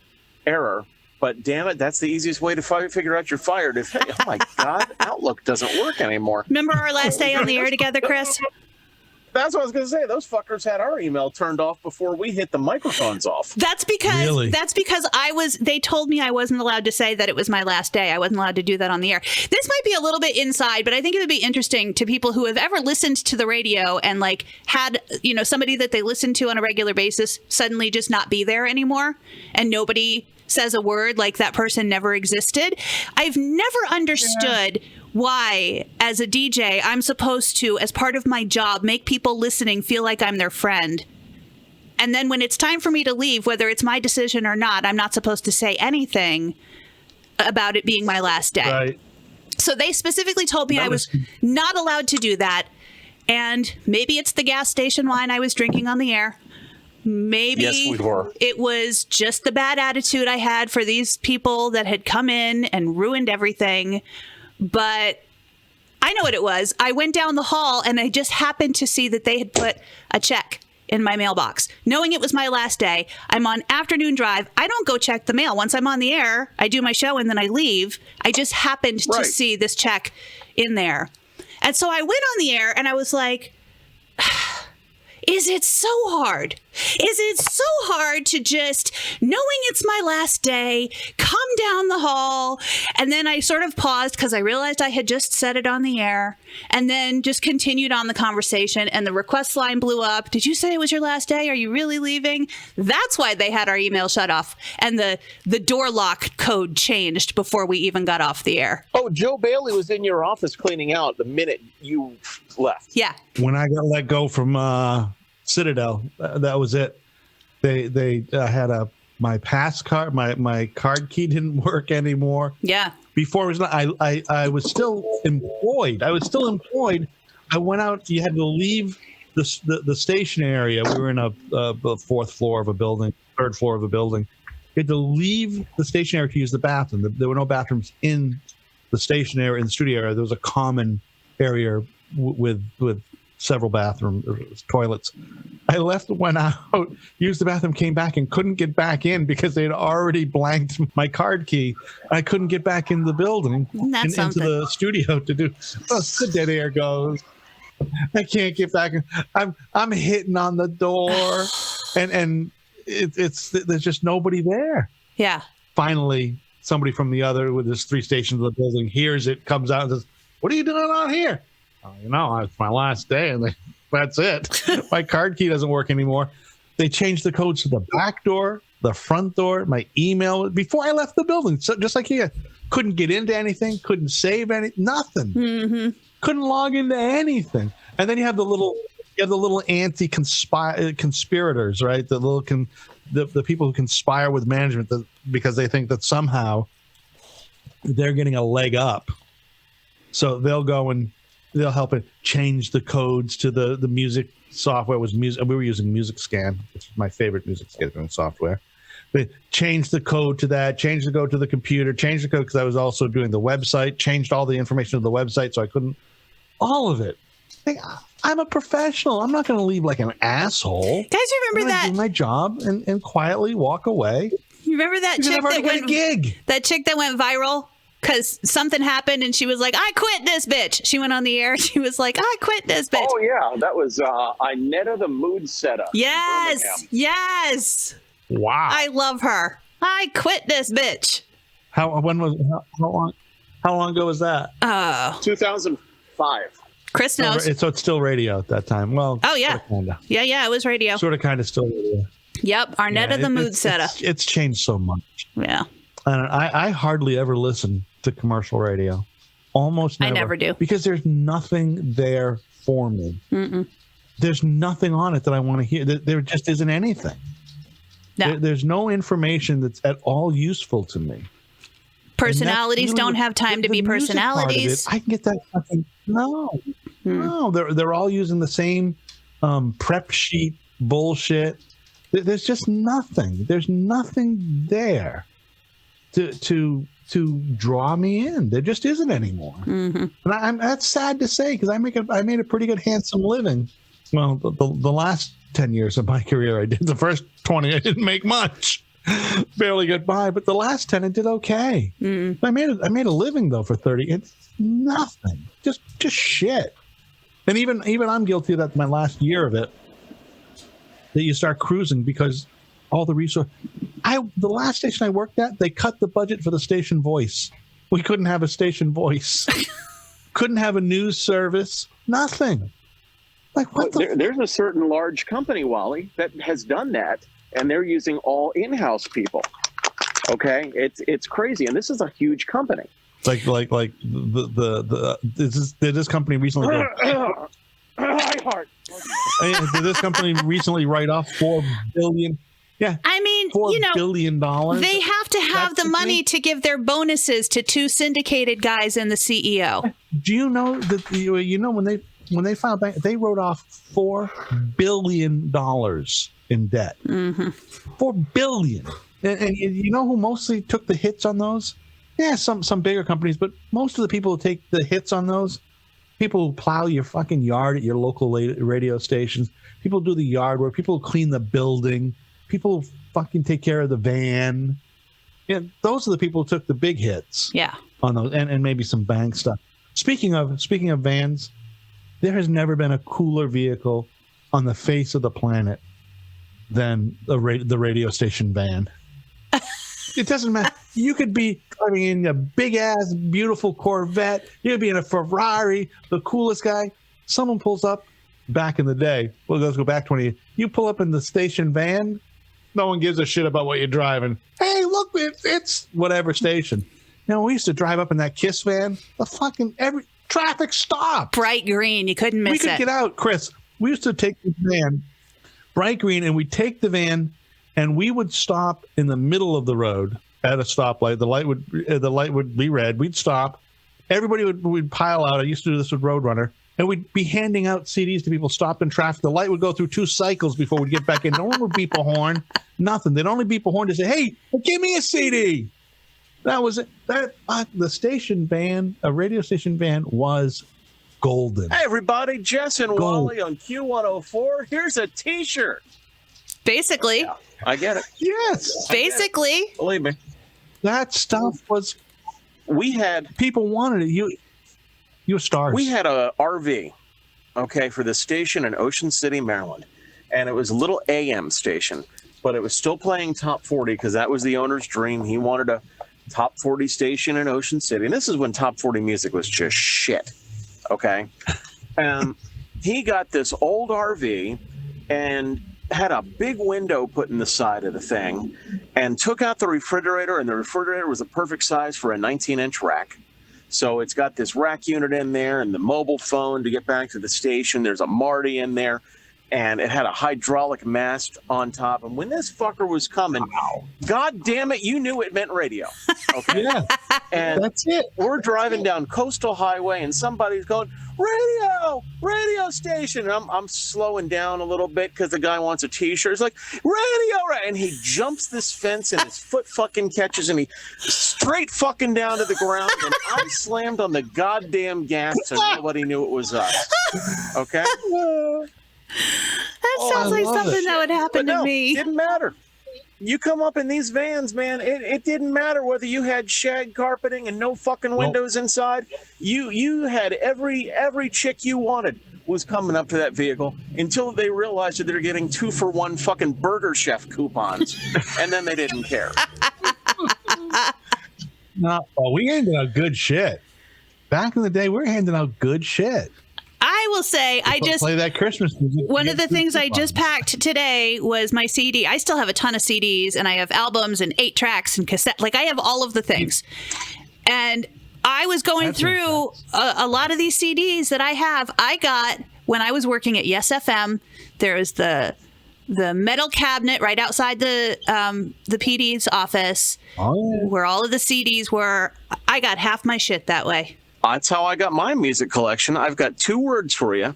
error, but damn it, that's the easiest way to figure out you're fired. If, hey, oh my God, Outlook doesn't work anymore. Remember our last day on the air together, Chris? That's what I was going to say. Those fuckers had our email turned off before we hit the microphones off. That's because they told me I wasn't allowed to say that it was my last day. I wasn't allowed to do that on the air. This might be a little bit inside, but I think it would be interesting to people who have ever listened to the radio and had, somebody that they listen to on a regular basis suddenly just not be there anymore and nobody says a word like that person never existed. I've never understood why, as a DJ, I'm supposed to, as part of my job, make people listening feel like I'm their friend. And then when it's time for me to leave, whether it's my decision or not, I'm not supposed to say anything about it being my last day. Right. So they specifically told me I was not allowed to do that. And maybe it's the gas station wine I was drinking on the air. Maybe it was just the bad attitude I had for these people that had come in and ruined everything. But I know what it was. I went down the hall and I just happened to see that they had put a check in my mailbox. Knowing it was my last day, I'm on afternoon drive. I don't go check the mail. Once I'm on the air, I do my show and then I leave. I just happened to see this check in there. And so I went on the air and I was like, is it so hard is it's so hard to just, knowing it's my last day, come down the hall. And then I sort of paused because I realized I had just said it on the air, and then just continued on the conversation, and the request line blew up. Did you say it was your last day? Are you really leaving? That's why they had our email shut off, and the door lock code changed before we even got off the air. Oh, Joe Bailey was in your office cleaning out the minute you left. Yeah. When I got let go from Citadel, that was it. They had my pass card, my card key didn't work anymore. Yeah. Before it was not, I was still employed. I went out. You had to leave the station area. We were in a fourth floor of a building, third floor of a building. You had to leave the station area to use the bathroom. There were no bathrooms in the station area, in the studio area. There was a common area with several bathrooms, toilets. I left, went out, used the bathroom, came back, and couldn't get back in because they'd already blanked my card key. I couldn't get back in the building, That's into the studio to do. The dead air goes. I can't get back in. I'm hitting on the door, and it's there's just nobody there. Yeah. Finally, somebody from the other, with there's 3 stations of the building, hears it, comes out and says, "What are you doing out here?" Oh, it's my last day, and that's it. My card key doesn't work anymore. They changed the codes to the back door, the front door, my email before I left the building. So just like you, couldn't get into anything, couldn't save nothing. Mm-hmm. Couldn't log into anything. And then you have the little anti-conspirators, right? The people who conspire with management because they think that somehow they're getting a leg up. So they'll go and they'll help it change the codes to the music software. We were using Music Scan, which is my favorite music scheduling software. But change the code to that, change the code to the computer, change the code because I was also doing the website, changed all the information of the website so I couldn't. All of it. I'm a professional. I'm not going to leave like an asshole. Guys, remember that? Do my job and quietly walk away. You remember that chick that went a gig? That chick that went viral because something happened and she was like, "I quit this bitch." She went on the air. She was like, "I quit this bitch." Oh yeah, that was Inetta the Mood Setter. Yes, Birmingham. yes. Wow. I love her. I quit this bitch. How long ago was that? Oh, 2005. Chris knows. So it's still radio at that time. Well, Oh yeah, kinda. yeah. It was radio. Sort of, kind of still radio. Yep, Arnetta the Mood Setter. It's changed so much. Yeah. And I hardly ever listen to commercial radio. Almost never. I never do. Because there's nothing there for me. Mm-mm. There's nothing on it that I want to hear. There just isn't anything. No. There's no information that's at all useful to me. Personalities don't have time to be personalities. I can get that fucking no. They're all using the same prep sheet bullshit. There's just nothing. There's nothing there to draw me in. There just isn't anymore. Mm-hmm. And that's sad to say because I made a pretty good handsome living. Well, the last 10 years of my career I did. The first 20 I didn't make much. Barely get by, but the last 10 I did okay. Mm. I made a living though for 30. It's nothing. Just shit. And even I'm guilty of that my last year of it. That you start cruising because all the resources. The last station I worked at, they cut the budget for the station voice. We couldn't have a station voice. Couldn't have a news service. Nothing. Like what? There's a certain large company, Wally, that has done that, and they're using all in-house people. Okay, it's crazy, and this is a huge company. Like did this company recently? Did this company recently write off $4 billion? Yeah, I mean, $4 billion. They have to have the money to give their bonuses to 2 syndicated guys and the CEO. Do you know that when they filed bank, they wrote off $4 billion in debt. Mm-hmm. $4 billion, and you know who mostly took the hits on those? Yeah, some bigger companies, but most of the people who take the hits on those, people who plow your fucking yard at your local radio stations, people who do the yard work, people who clean the building, people who fucking take care of the van. Yeah, those are the people who took the big hits. Yeah, on those, and maybe some bank stuff. Speaking of vans, there has never been a cooler vehicle on the face of the planet than the radio station van. It doesn't matter. You could be driving in a big ass, beautiful Corvette. You could be in a Ferrari, the coolest guy. Someone pulls up back in the day. Well, let's go back 20 years. You pull up in the station van. No one gives a shit about what you're driving. Hey, look, it's whatever station. We used to drive up in that KISS van. The fucking every traffic stopped. Bright green. You couldn't miss it. We could get out, Chris. We used to take the van, bright green, and we'd take the van, and we would stop in the middle of the road at a stoplight. The light would be red. We'd stop. Everybody would pile out. I used to do this with Roadrunner, and we'd be handing out CDs to people stopped in traffic. The light would go through 2 cycles before we'd get back in. No one would beep a horn. Nothing. They'd only beep a horn to say, "Hey, give me a CD." That was it. The station van, a radio station van, was golden. Hey, everybody, Jess and Wally on Q104. Here's a T-shirt. Basically. Yeah, I get it. Yes. Basically. Believe me. That stuff was. We had people wanted it. You were stars. We had a RV, okay, for the station in Ocean City, Maryland, and it was a little AM station, but it was still playing top 40 because that was the owner's dream. He wanted a top 40 station in Ocean City, and this is when top 40 music was just shit. Okay, he got this old RV and had a big window put in the side of the thing and took out the refrigerator, and the refrigerator was the perfect size for a 19-inch rack. So it's got this rack unit in there and the mobile phone to get back to the station. There's a Marty in there, and it had a hydraulic mast on top. And when this fucker was coming, God damn it, you knew it meant radio. Okay? Yeah, and that's it. We're driving down Coastal Highway, and somebody's going, radio station. And I'm slowing down a little bit because the guy wants a T-shirt. It's like, radio, right? And he jumps this fence, and his foot fucking catches, and he straight fucking down to the ground. And I slammed on the goddamn gas, so nobody knew it was us. Okay? That sounds like something that would happen to me. It didn't matter. You come up in these vans, man, it didn't matter whether you had shag carpeting and no fucking windows inside. You had every chick you wanted was coming up to that vehicle until they realized that they're getting 2-for-1 fucking Burger Chef coupons, and then they didn't care. No, we handed out good shit. Back in the day, we were handing out good shit. I will say, I just play that Christmas music. One of the things I just packed today was my CD. I still have a ton of CDs, and I have albums and 8 tracks and cassette. Like, I have all of the things. And I was going through a lot of these CDs that I have. I got when I was working at Yes FM. There was the metal cabinet right outside the PD's office, where all of the CDs were. I got half my shit that way. That's how I got my music collection. I've got 2 words for you.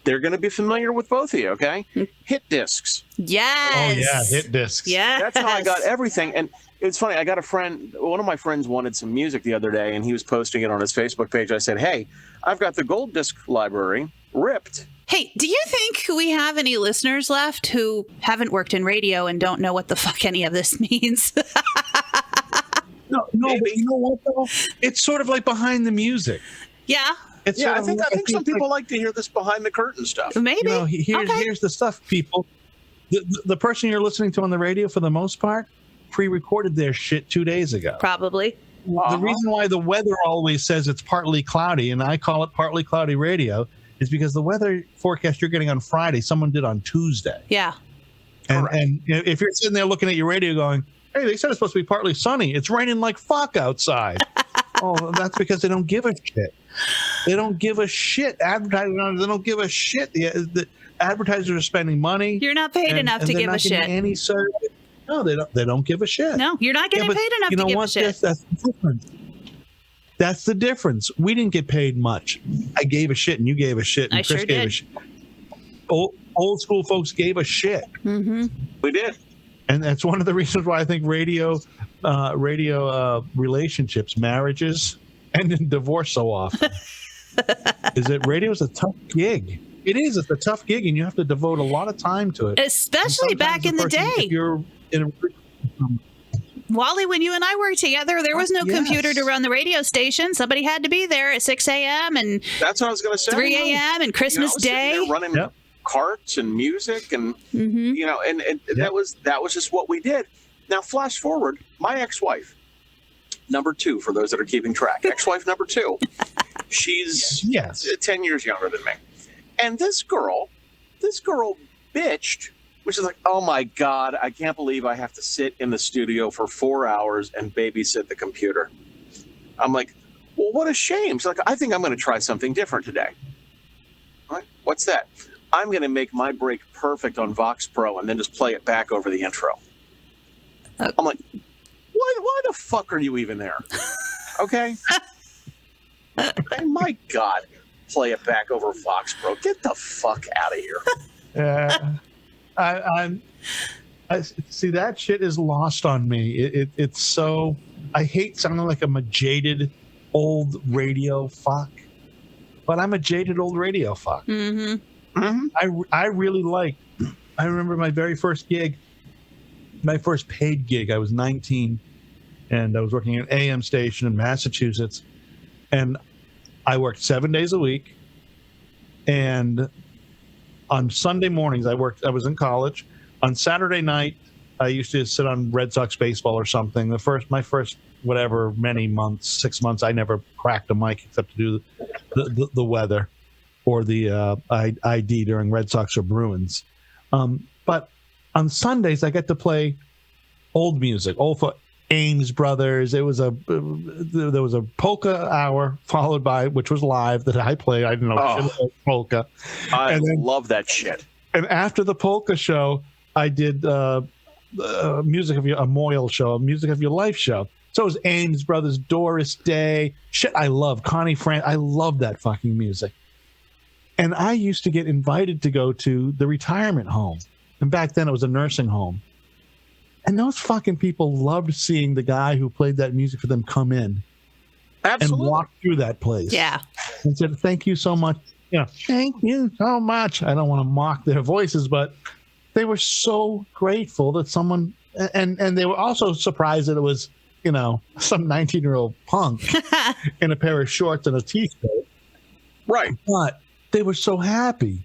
They're going to be familiar with both of you, okay? Hit discs. Yes. Oh, yeah, hit discs. Yeah. That's how I got everything. And it's funny, I got a friend, one of my friends wanted some music the other day, and he was posting it on his Facebook page. I said, hey, I've got the gold disc library ripped. Hey, do you think we have any listeners left who haven't worked in radio and don't know what the fuck any of this means? No, but you know what, though? It's sort of like behind the music. Yeah. I think some people like to hear this behind the curtain stuff. Maybe. Here's the stuff, people. The person you're listening to on the radio, for the most part, pre-recorded their shit 2 days ago. Probably. The reason why the weather always says it's partly cloudy, and I call it partly cloudy radio, is because the weather forecast you're getting on Friday, someone did on Tuesday. Yeah. And if you're sitting there looking at your radio going, hey, they said it's supposed to be partly sunny. It's raining like fuck outside. Oh, that's because they don't give a shit. They don't give a shit. Advertisers, they don't give a shit. The advertisers are spending money. You're not paid enough to give a shit. Any service. No, they don't give a shit. No, you're not getting paid enough to give a shit. That's the difference. That's the difference. We didn't get paid much. I gave a shit, and you gave a shit, and Chris gave a shit. Old school folks gave a shit. Mm-hmm. We did. And that's one of the reasons why I think radio relationships, marriages, end in divorce so often. Is that radio is a tough gig. It is. It's a tough gig, and you have to devote a lot of time to it. Especially back in the day. If you're in a Wally, when you and I worked together, there was no computer to run the radio station. Somebody had to be there at 6 a.m. and that's what I was going to say. 3 a.m. and Christmas Day. Running carts and music and you know, and that was just what we did. Now flash forward, my ex-wife, number 2, for those that are keeping track, ex-wife number 2, she's 10 years younger than me, and this girl bitched, which is like, oh my God, I can't believe I have to sit in the studio for 4 hours and babysit the computer. I'm like, well, what a shame. She's like, I think I'm going to try something different today. Right? What's that? I'm going to make my break perfect on Vox Pro and then just play it back over the intro. I'm like, why the fuck are you even there? Okay? And my God, play it back over Vox Pro. Get the fuck out of here. I see, that shit is lost on me. It's so, I hate sounding like I'm a jaded old radio fuck, but I'm a jaded old radio fuck. I really liked, I remember my very first gig, my first paid gig. I was 19 and I was working at an AM station in Massachusetts, and I worked 7 days a week. And on Sunday mornings, I was in college. On Saturday night, I used to sit on Red Sox baseball or something. My first whatever, many months, 6 months, I never cracked a mic except to do the weather or the ID during Red Sox or Bruins. But on Sundays, I get to play old music, old for Ames Brothers. There was a polka hour followed by, which was live, that I played. I didn't know shit about polka. I love that shit. And after the polka show, I did music of a Moyle show, a music of your life show. So it was Ames Brothers, Doris Day. Shit, I love Connie Fran. I love that fucking music. And I used to get invited to go to the retirement home. And back then it was a nursing home. And those fucking people loved seeing the guy who played that music for them come in. Absolutely. And walk through that place. Yeah. And said, thank you so much. You know, thank you so much. I don't want to mock their voices, but they were so grateful that someone, and they were also surprised that it was, you know, some 19-year-old punk in a pair of shorts and a t-shirt. Right. But they were so happy.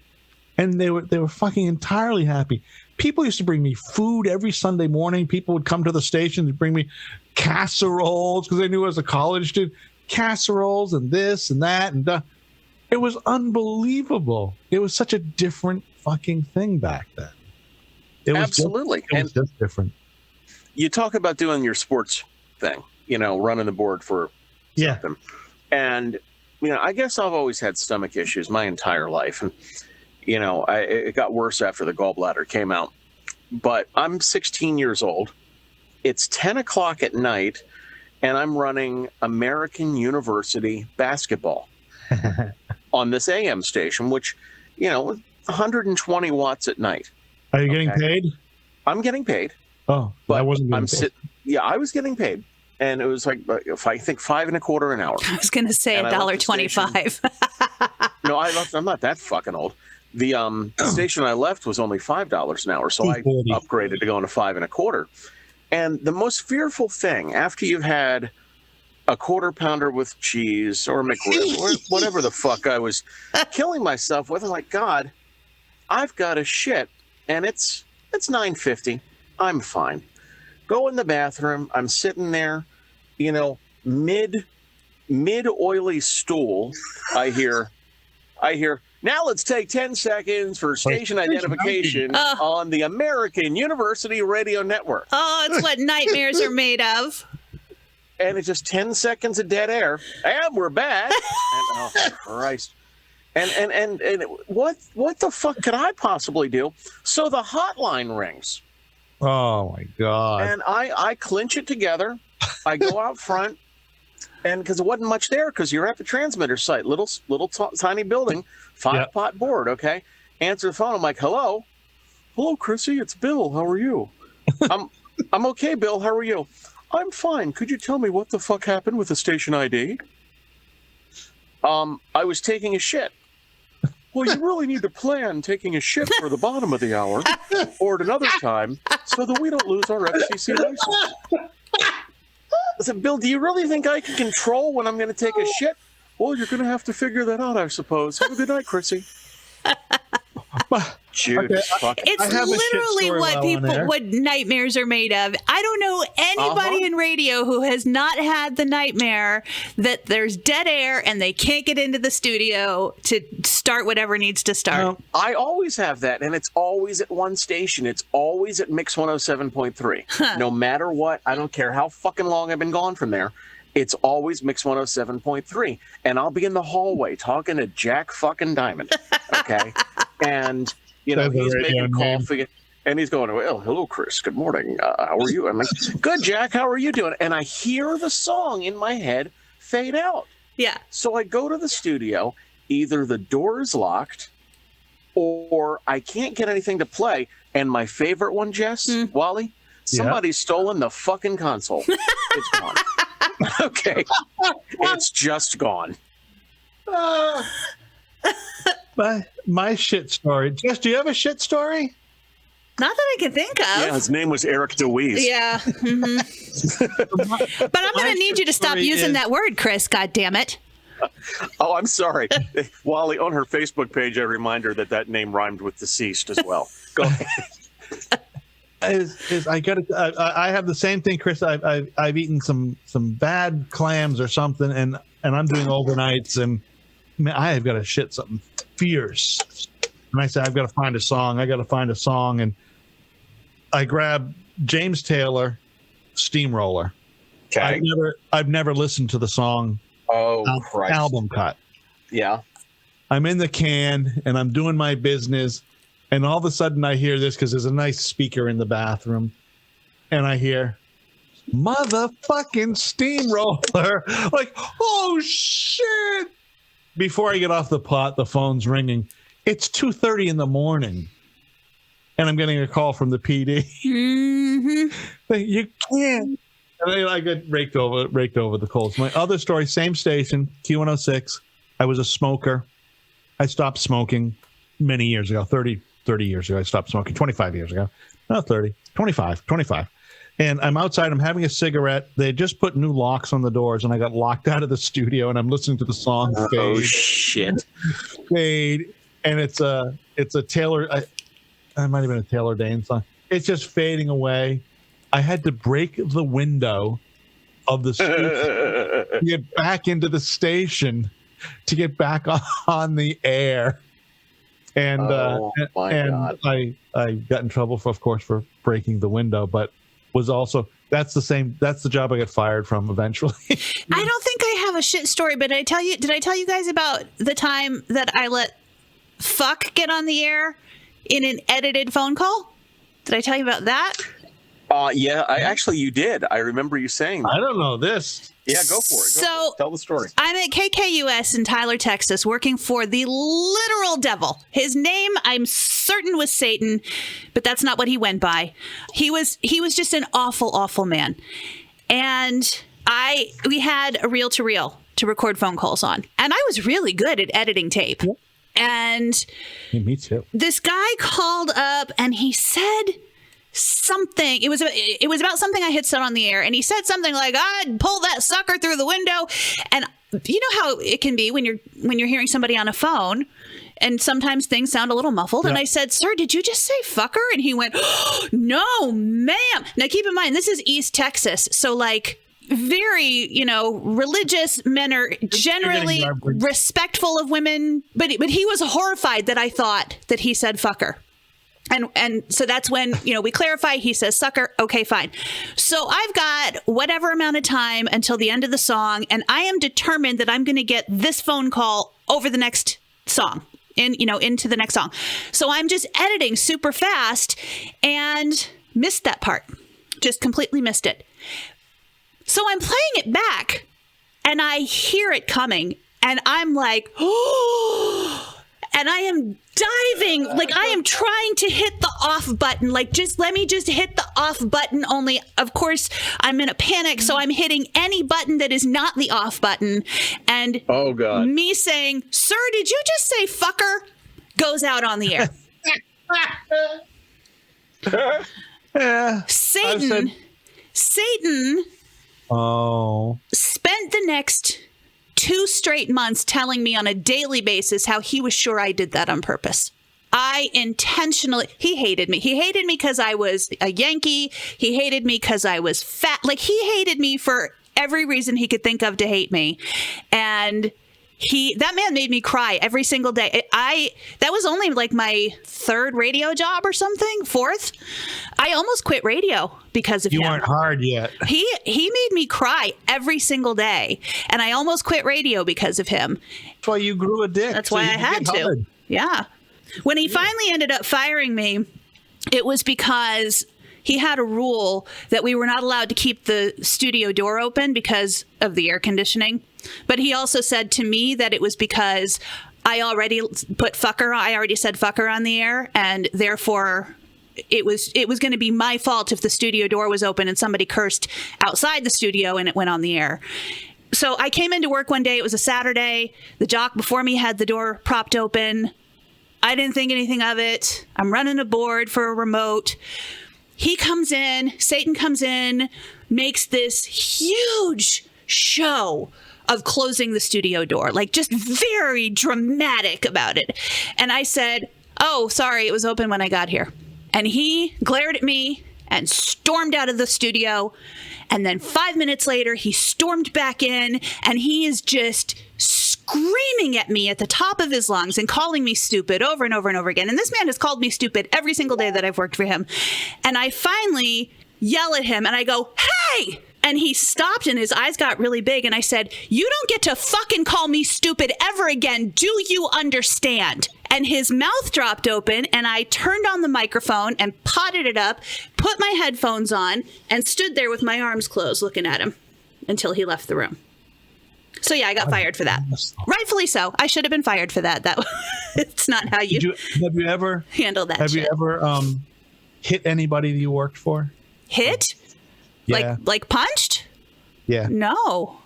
And they were fucking entirely happy. People used to bring me food every Sunday morning. People would come to the station to bring me casseroles because they knew I was a college student. Casseroles and this and that and it was unbelievable. It was such a different fucking thing back then. It was absolutely. It was just different. You talk about doing your sports thing, you know, running the board for something. And, you know, I guess I've always had stomach issues my entire life. And, you know, it got worse after the gallbladder came out. But I'm 16 years old. It's 10 o'clock at night, and I'm running American University basketball on this AM station, which, you know, 120 watts at night. Are you getting paid? I'm getting paid. Oh, but I wasn't getting paid. Yeah, I was getting paid. And it was like, I think $5.25 an hour. I was going to say $1.25. No, I'm not that fucking old. The station I left was only $5 an hour, so I upgraded to going to $5.25. And the most fearful thing, after you've had a quarter pounder with cheese or McRib or whatever the fuck I was killing myself with, I'm like, God, I've got a shit, and it's 9:50. I'm fine. Go in the bathroom. I'm sitting there, you know, mid oily stool. I hear. Now let's take 10 seconds for station identification on the American University Radio Network. Oh, it's what nightmares are made of. And it's just 10 seconds of dead air. And we're back. And, oh, Christ. And what the fuck could I possibly do? So the hotline rings. Oh, my God. And I clinch it together. I go out front. And because it wasn't much there, because you're at the transmitter site, little tiny building, 5-pot board, okay? Answer the phone. I'm like, hello, Chrissy, it's Bill. How are you? I'm okay, Bill. How are you? I'm fine. Could you tell me what the fuck happened with the station ID? I was taking a shit. Well, you really need to plan taking a shit for the bottom of the hour or at another time so that we don't lose our FCC license. I said, Bill, do you really think I can control when I'm going to take a shit? Well, you're going to have to figure that out, I suppose. Have a good night, Chrissy. Jude, Okay, fuck. It's I have a shit literally story what while on air. what nightmares are made of. I don't know anybody in radio who has not had the nightmare that there's dead air and they can't get into the studio to start whatever needs to start. I always have that, and it's always at one station. It's always at Mix 107.3. No matter what, I don't care how fucking long I've been gone from there. It's always Mix 107.3. And I'll be in the hallway talking to Jack fucking Diamond. Okay? And, you know, That's a he's radio making name. coffee. And he's going, well, hello, Chris. Good morning. How are you? I'm like, good, Jack. How are you doing? And I hear the song in my head fade out. Yeah. So I go to the studio. Either the door is locked or I can't get anything to play. And my favorite one, Jess, Wally, somebody's stolen the fucking console. It's gone. Okay. It's just gone. My shit story. Jess, do you have a shit story? Not that I can think of. Yeah, his name was Eric DeWeese. Yeah. But I'm going to need you to stop story using is- that word, Chris. God damn it. Oh, I'm sorry. Wally, on her Facebook page, I remind her that name rhymed with deceased as well. Go ahead. I have the same thing, Chris. I've eaten some bad clams or something, and I'm doing overnights, and man, I have got to shit something fierce. And I said, I've got to find a song. And I grab James Taylor, Steamroller. Okay. I've never listened to the song Christ. album cut. Yeah. I'm in the can and I'm doing my business, and all of a sudden I hear this because there's a nice speaker in the bathroom, and I hear motherfucking Steamroller. Like, oh shit. Before I get off the pot, the phone's ringing. It's 2:30 in the morning, and I'm getting a call from the PD. Like, you can't. And I got raked over the coals. My other story, same station, Q106. I was a smoker. I stopped smoking many years ago, 30 years ago. I stopped smoking 25 years ago. Not 30, 25. And I'm outside. I'm having a cigarette. They just put new locks on the doors, and I got locked out of the studio, and I'm listening to the song fade. Oh, shit. Fade. And it's a Taylor, I might have been a Taylor Dane song. It's just fading away. I had to break the window of the studio to get back into the station to get back on the air. And God. I got in trouble for breaking the window, but was also that's the job I got fired from eventually. I don't think I have a shit story, but did I tell you guys about the time that I let fuck get on the air in an edited phone call? Did I tell you about that? Yeah, you did. I remember you saying that. I don't know this. Yeah, go for it. So tell the story. I'm at KKUS in Tyler, Texas, working for the literal devil. His name, I'm certain, was Satan, but that's not what he went by. He was just an awful, awful man. And we had a reel-to-reel to record phone calls on. And I was really good at editing tape. Yep. And me too. This guy called up and he said something. It was about something I had said on the air, and he said something like, "I'd pull that sucker through the window." And you know how it can be when you're hearing somebody on a phone, and sometimes things sound a little muffled. Yeah. And I said, "Sir, did you just say fucker?" And he went, "Oh, no, ma'am." Now keep in mind, this is East Texas, so like very, religious men are generally respectful of women, but he was horrified that I thought that he said fucker. And so that's when, we clarify, he says sucker. Okay, fine. So I've got whatever amount of time until the end of the song, and I am determined that I'm going to get this phone call over the next song into the next song. So I'm just editing super fast and missed that part. Just completely missed it. So I'm playing it back and I hear it coming and I'm like, oh, and I am diving, like I am trying to hit the off button. Like, let me just hit the off button. Only, of course, I'm in a panic. So I'm hitting any button that is not the off button. And oh God, me saying, "Sir, did you just say fucker?" goes out on the air. Satan spent the next 2 straight months telling me on a daily basis how he was sure I did that on purpose. He hated me. He hated me because I was a Yankee. He hated me because I was fat. Like, he hated me for every reason he could think of to hate me. And that man made me cry every single day. That was only like my third radio job or something, fourth. I almost quit radio because of him. You weren't hard yet. He made me cry every single day, and I almost quit radio because of him. That's why you grew a dick. That's so why you I could had get to. hard. Yeah. When he finally ended up firing me, it was because he had a rule that we were not allowed to keep the studio door open because of the air conditioning. But he also said to me that it was because I already said fucker on the air, and therefore it was going to be my fault if the studio door was open and somebody cursed outside the studio and it went on the air. So I came into work one day. It was a Saturday. The jock before me had the door propped open. I didn't think anything of it. I'm running a board for a remote. He comes in, Satan comes in, makes this huge show of closing the studio door, like just very dramatic about it. And I said, "Oh, sorry, it was open when I got here." And he glared at me and stormed out of the studio. And then 5 minutes later, he stormed back in, and he is just screaming at me at the top of his lungs and calling me stupid over and over and over again. And this man has called me stupid every single day that I've worked for him. And I finally yell at him and I go, "Hey!" And he stopped and his eyes got really big. And I said, "You don't get to fucking call me stupid ever again. Do you understand?" And his mouth dropped open, and I turned on the microphone and potted it up, put my headphones on, and stood there with my arms closed looking at him until he left the room. So yeah, I got fired for that. Rightfully so. I should have been fired for that. It's not how you have you ever handle that. Have you ever hit anybody that you worked for? Hit? Yeah. Like punched? Yeah. No.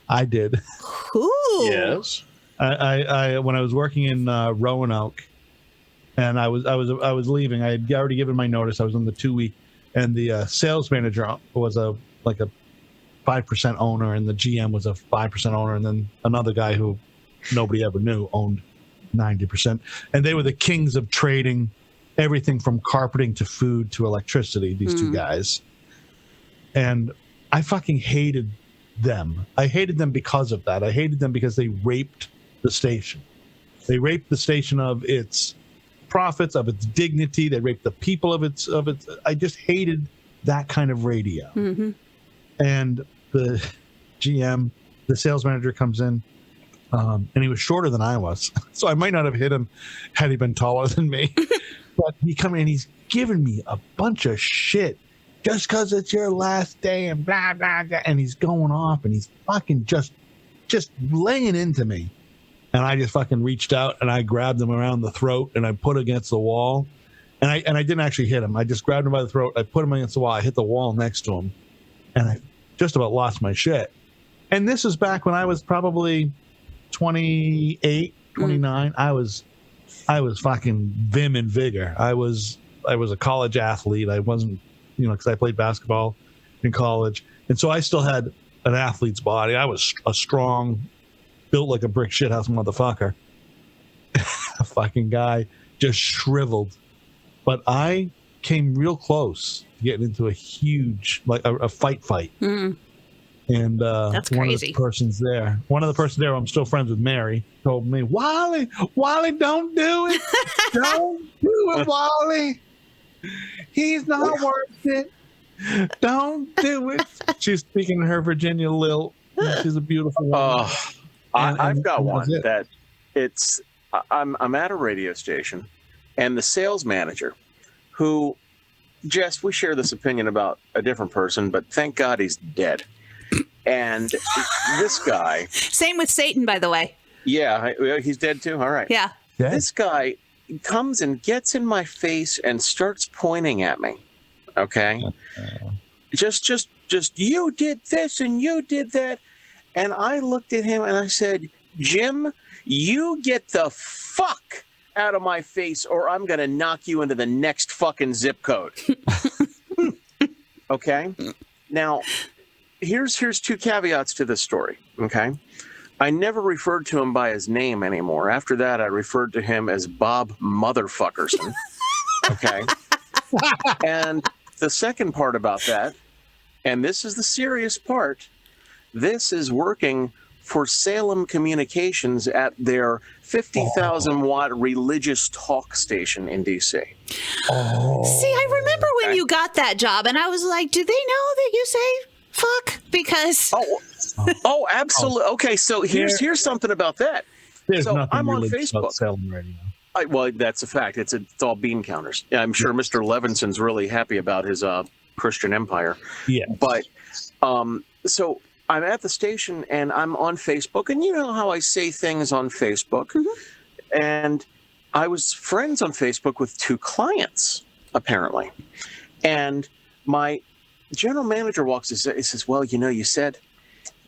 I did. Ooh. Yes. I when I was working in Roanoke, and I was leaving. I had already given my notice. I was on the 2-week, and the sales manager was a 5% owner, and the GM was a 5% owner, and then another guy who nobody ever knew owned 90%. And they were the kings of trading everything from carpeting to food to electricity, these two guys. And I fucking hated them. I hated them because of that. I hated them because they raped the station. They raped the station of its profits, of its dignity. They raped the people of its. I just hated that kind of radio. Mm-hmm. And the GM, the sales manager, comes in, and he was shorter than I was, so I might not have hit him had he been taller than me. But he come in, he's giving me a bunch of shit just because it's your last day and blah blah blah, and he's going off and he's fucking just laying into me. And I just fucking reached out and I grabbed him around the throat and I put against the wall, and I didn't actually hit him. I just grabbed him by the throat. I put him against the wall. I hit the wall next to him, and I just about lost my shit. And this is back when I was probably 28, 29. I was fucking vim and vigor. I was a college athlete. I wasn't, because I played basketball in college, and so I still had an athlete's body. I was a strong, built like a brick shithouse motherfucker. A fucking guy, just shriveled. But I came real close to getting into a huge, like a fight. And that's crazy. One of the persons there, I'm still friends with Mary, told me, Wally, don't do it. Don't do it, Wally. He's not worth it. Don't do it. She's speaking her Virginia lilt. She's a beautiful woman. I've got one that it's, I'm at a radio station, and the sales manager, who, Jess, we share this opinion about a different person, but thank God he's dead. And this guy. Same with Satan, by the way. Yeah, he's dead too. All right. Yeah. This guy comes and gets in my face and starts pointing at me. Okay. Just you did this and you did that. And I looked at him and I said, Jim, you get the fuck out of my face or I'm going to knock you into the next fucking zip code. Okay. Now, here's two caveats to this story. Okay. I never referred to him by his name anymore. After that, I referred to him as Bob Motherfuckerson. Okay. And the second part about that, and this is the serious part, this is working for Salem Communications at their 50,000 watt religious talk station in D.C. Oh. See, I remember when you got that job, and I was like, do they know that you say fuck? Because oh, absolutely. Okay, so here's something about that. There's So nothing I'm on religious about Facebook. Salem Radio. Well, that's a fact. It's all bean counters. Yeah, I'm sure Mr. Levinson's really happy about his Christian empire. Yeah. But so I'm at the station and I'm on Facebook, and you know how I say things on Facebook. Mm-hmm. And I was friends on Facebook with 2 clients, apparently. And my general manager walks in and says, well, you know, you said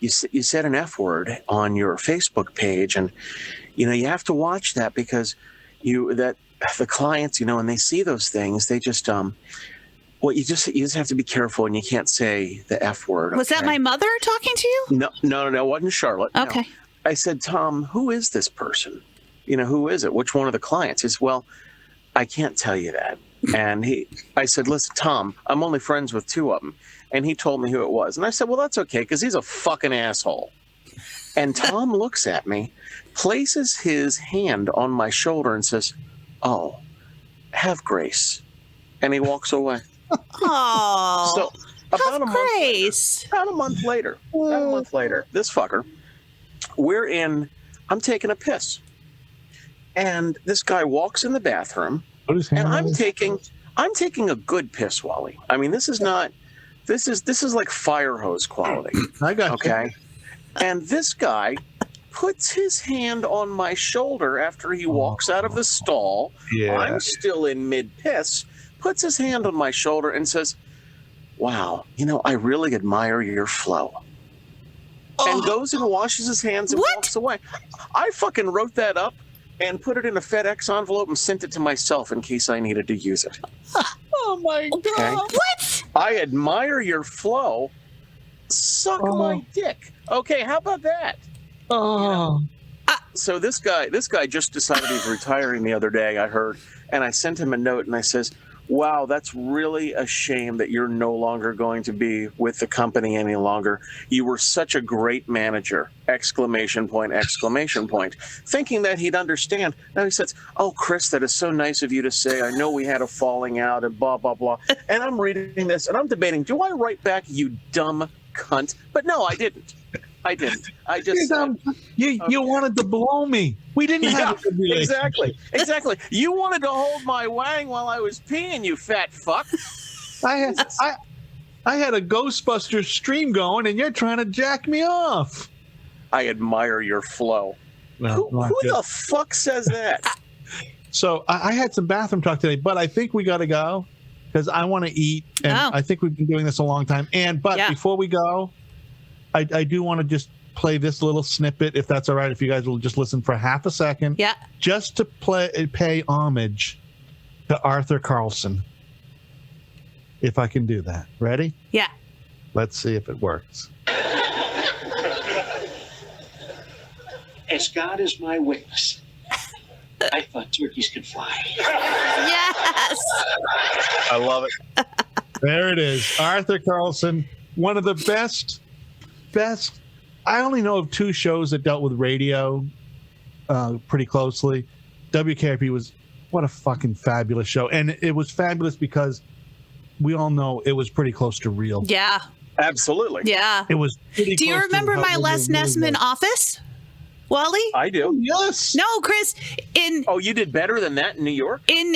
an F word on your Facebook page, and you know, you have to watch that because the clients, you know, when they see those things, they just you just have to be careful, and you can't say the F word. Was that my mother talking to you? No, it wasn't Charlotte. Okay. No. I said, Tom, who is this person? You know, who is it? Which one of the clients? He said, well, I can't tell you that. And I said, listen, Tom, I'm only friends with 2 of them. And he told me who it was. And I said, well, that's okay, because he's a fucking asshole. And Tom looks at me, places his hand on my shoulder and says, oh, have grace. And he walks away. Oh, So about a month later, this fucker, I'm taking a piss. And this guy walks in the bathroom, and I'm taking a good piss, Wally. I mean, this is like fire hose quality. I got okay. And this guy puts his hand on my shoulder after he walks out of the stall. Yeah. I'm still in mid-piss, puts his hand on my shoulder and says, wow, you know, I really admire your flow. And goes and washes his hands and walks away. I fucking wrote that up and put it in a FedEx envelope and sent it to myself in case I needed to use it. Oh my God. Okay? what? I admire your flow. Suck my dick. Okay, how about that? Oh. So this guy just decided he's retiring the other day, I heard, and I sent him a note and I says, wow, that's really a shame that you're no longer going to be with the company any longer. You were such a great manager! ! Thinking that he'd understand. Now he says, oh, Chris, that is so nice of you to say. I know we had a falling out and blah, blah, blah. And I'm reading this and I'm debating, do I write back, you dumb cunt? But no, I didn't. I just said, you wanted to blow me. We didn't have a relationship. Exactly. You wanted to hold my wang while I was peeing, you fat fuck. I had a Ghostbusters stream going, and you're trying to jack me off. I admire your flow. No, who the fuck says that? So I had some bathroom talk today, but I think we got to go because I want to eat, and I think we've been doing this a long time. But before we go, I do want to just play this little snippet, if that's all right, if you guys will just listen for half a second. Yeah. Just to pay homage to Arthur Carlson. If I can do that. Ready? Yeah. Let's see if it works. As God is my witness, I thought turkeys could fly. Yes. I love it. There it is. Arthur Carlson, one of the best. I only know of 2 shows that dealt with radio pretty closely. WKRP was what a fucking fabulous show, and it was fabulous because we all know it was pretty close to real. Yeah. Absolutely. Yeah. It was. Pretty Do you close to remember what my it Les really Nessman was. office, Wally? I do. Yes. No, Chris. Oh, you did better than that in New York? In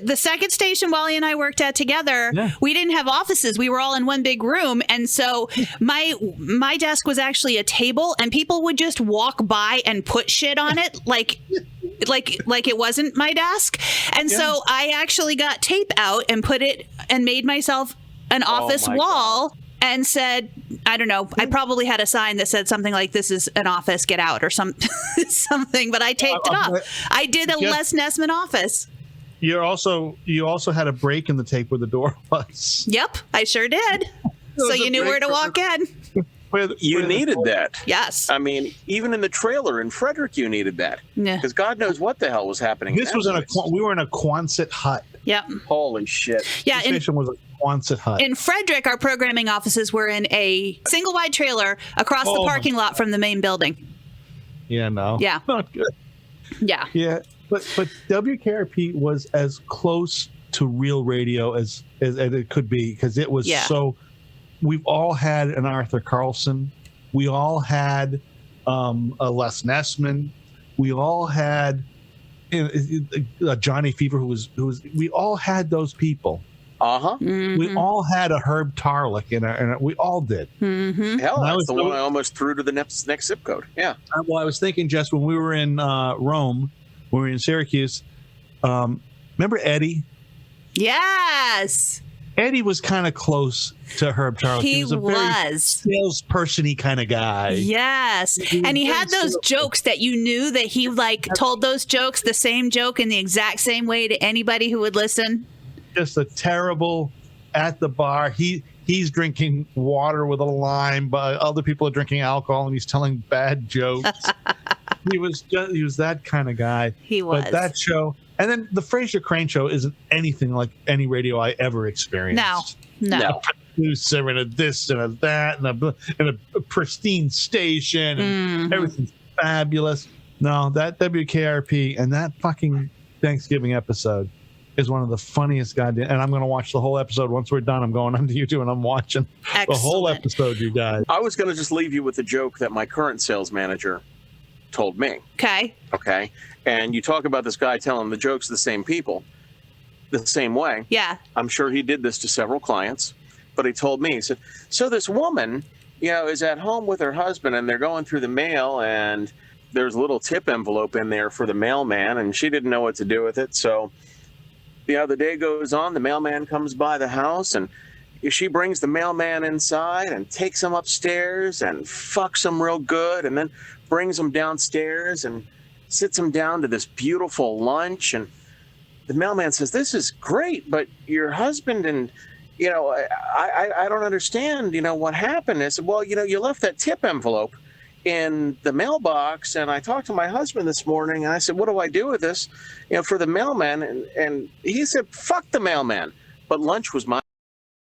the second station Wally and I worked at together, we didn't have offices. We were all in one big room, and so my desk was actually a table, and people would just walk by and put shit on it like it wasn't my desk. And so I actually got tape out and put it and made myself an office wall. God. And said, I don't know, I probably had a sign that said something like, this is an office, get out, or something, but I taped it up. I did a Les Nessman office. You also had a break in the tape where the door was. Yep, I sure did. So you knew where to walk in. You needed that. Yes. I mean, even in the trailer in Frederick, you needed that. Yeah. Because God knows what the hell was happening. This was we were in a Quonset hut. Yep. Holy shit. Yeah. The station was a Quonset hut. In Frederick, our programming offices were in a single wide trailer across the parking lot from the main building. Yeah, no. Yeah. Not good. Yeah. Yeah, but WKRP was as close to real radio as it could be, because it was so. We've all had an Arthur Carlson. We all had a Les Nessman. We all had a Johnny Fever who was. We all had those people. Mm-hmm. We all had a Herb Tarlick in our. We all did. Mm-hmm. Hell, that's the one I almost threw to the next zip code. Yeah. Well, I was thinking, Jess, when we were in Rome, when we were in Syracuse, remember Eddie? Yes. Eddie was kind of close to Herb Tarlick. He was a very salesperson-y kind of guy. Yes. And he had those jokes that you knew that he told those jokes, the same joke in the exact same way to anybody who would listen. Just a terrible at the bar. He's drinking water with a lime, but other people are drinking alcohol, and he's telling bad jokes. he was that kind of guy. He was. But that show, and then the Fraser Crane show isn't anything like any radio I ever experienced. No. A producer and a this and a that and a pristine station and everything's fabulous. No, that WKRP and that fucking Thanksgiving episode is one of the funniest goddamn. And I'm going to watch the whole episode once we're done. I'm going onto YouTube and I'm watching the whole episode, you guys. I was going to just leave you with a joke that my current sales manager told me. Okay. And you talk about this guy telling the jokes to the same people the same way. Yeah. I'm sure he did this to several clients, but he told me, he said, so this woman, is at home with her husband and they're going through the mail and there's a little tip envelope in there for the mailman and she didn't know what to do with it. So, the day goes on, the mailman comes by the house and she brings the mailman inside and takes him upstairs and fucks him real good and then brings him downstairs and sits him down to this beautiful lunch. And the mailman says, this is great, but your husband and, I don't understand, what happened. I said, well, you left that tip envelope in the mailbox, and I talked to my husband this morning, and I said, what do I do with this, for the mailman? And he said, fuck the mailman. But lunch was mine.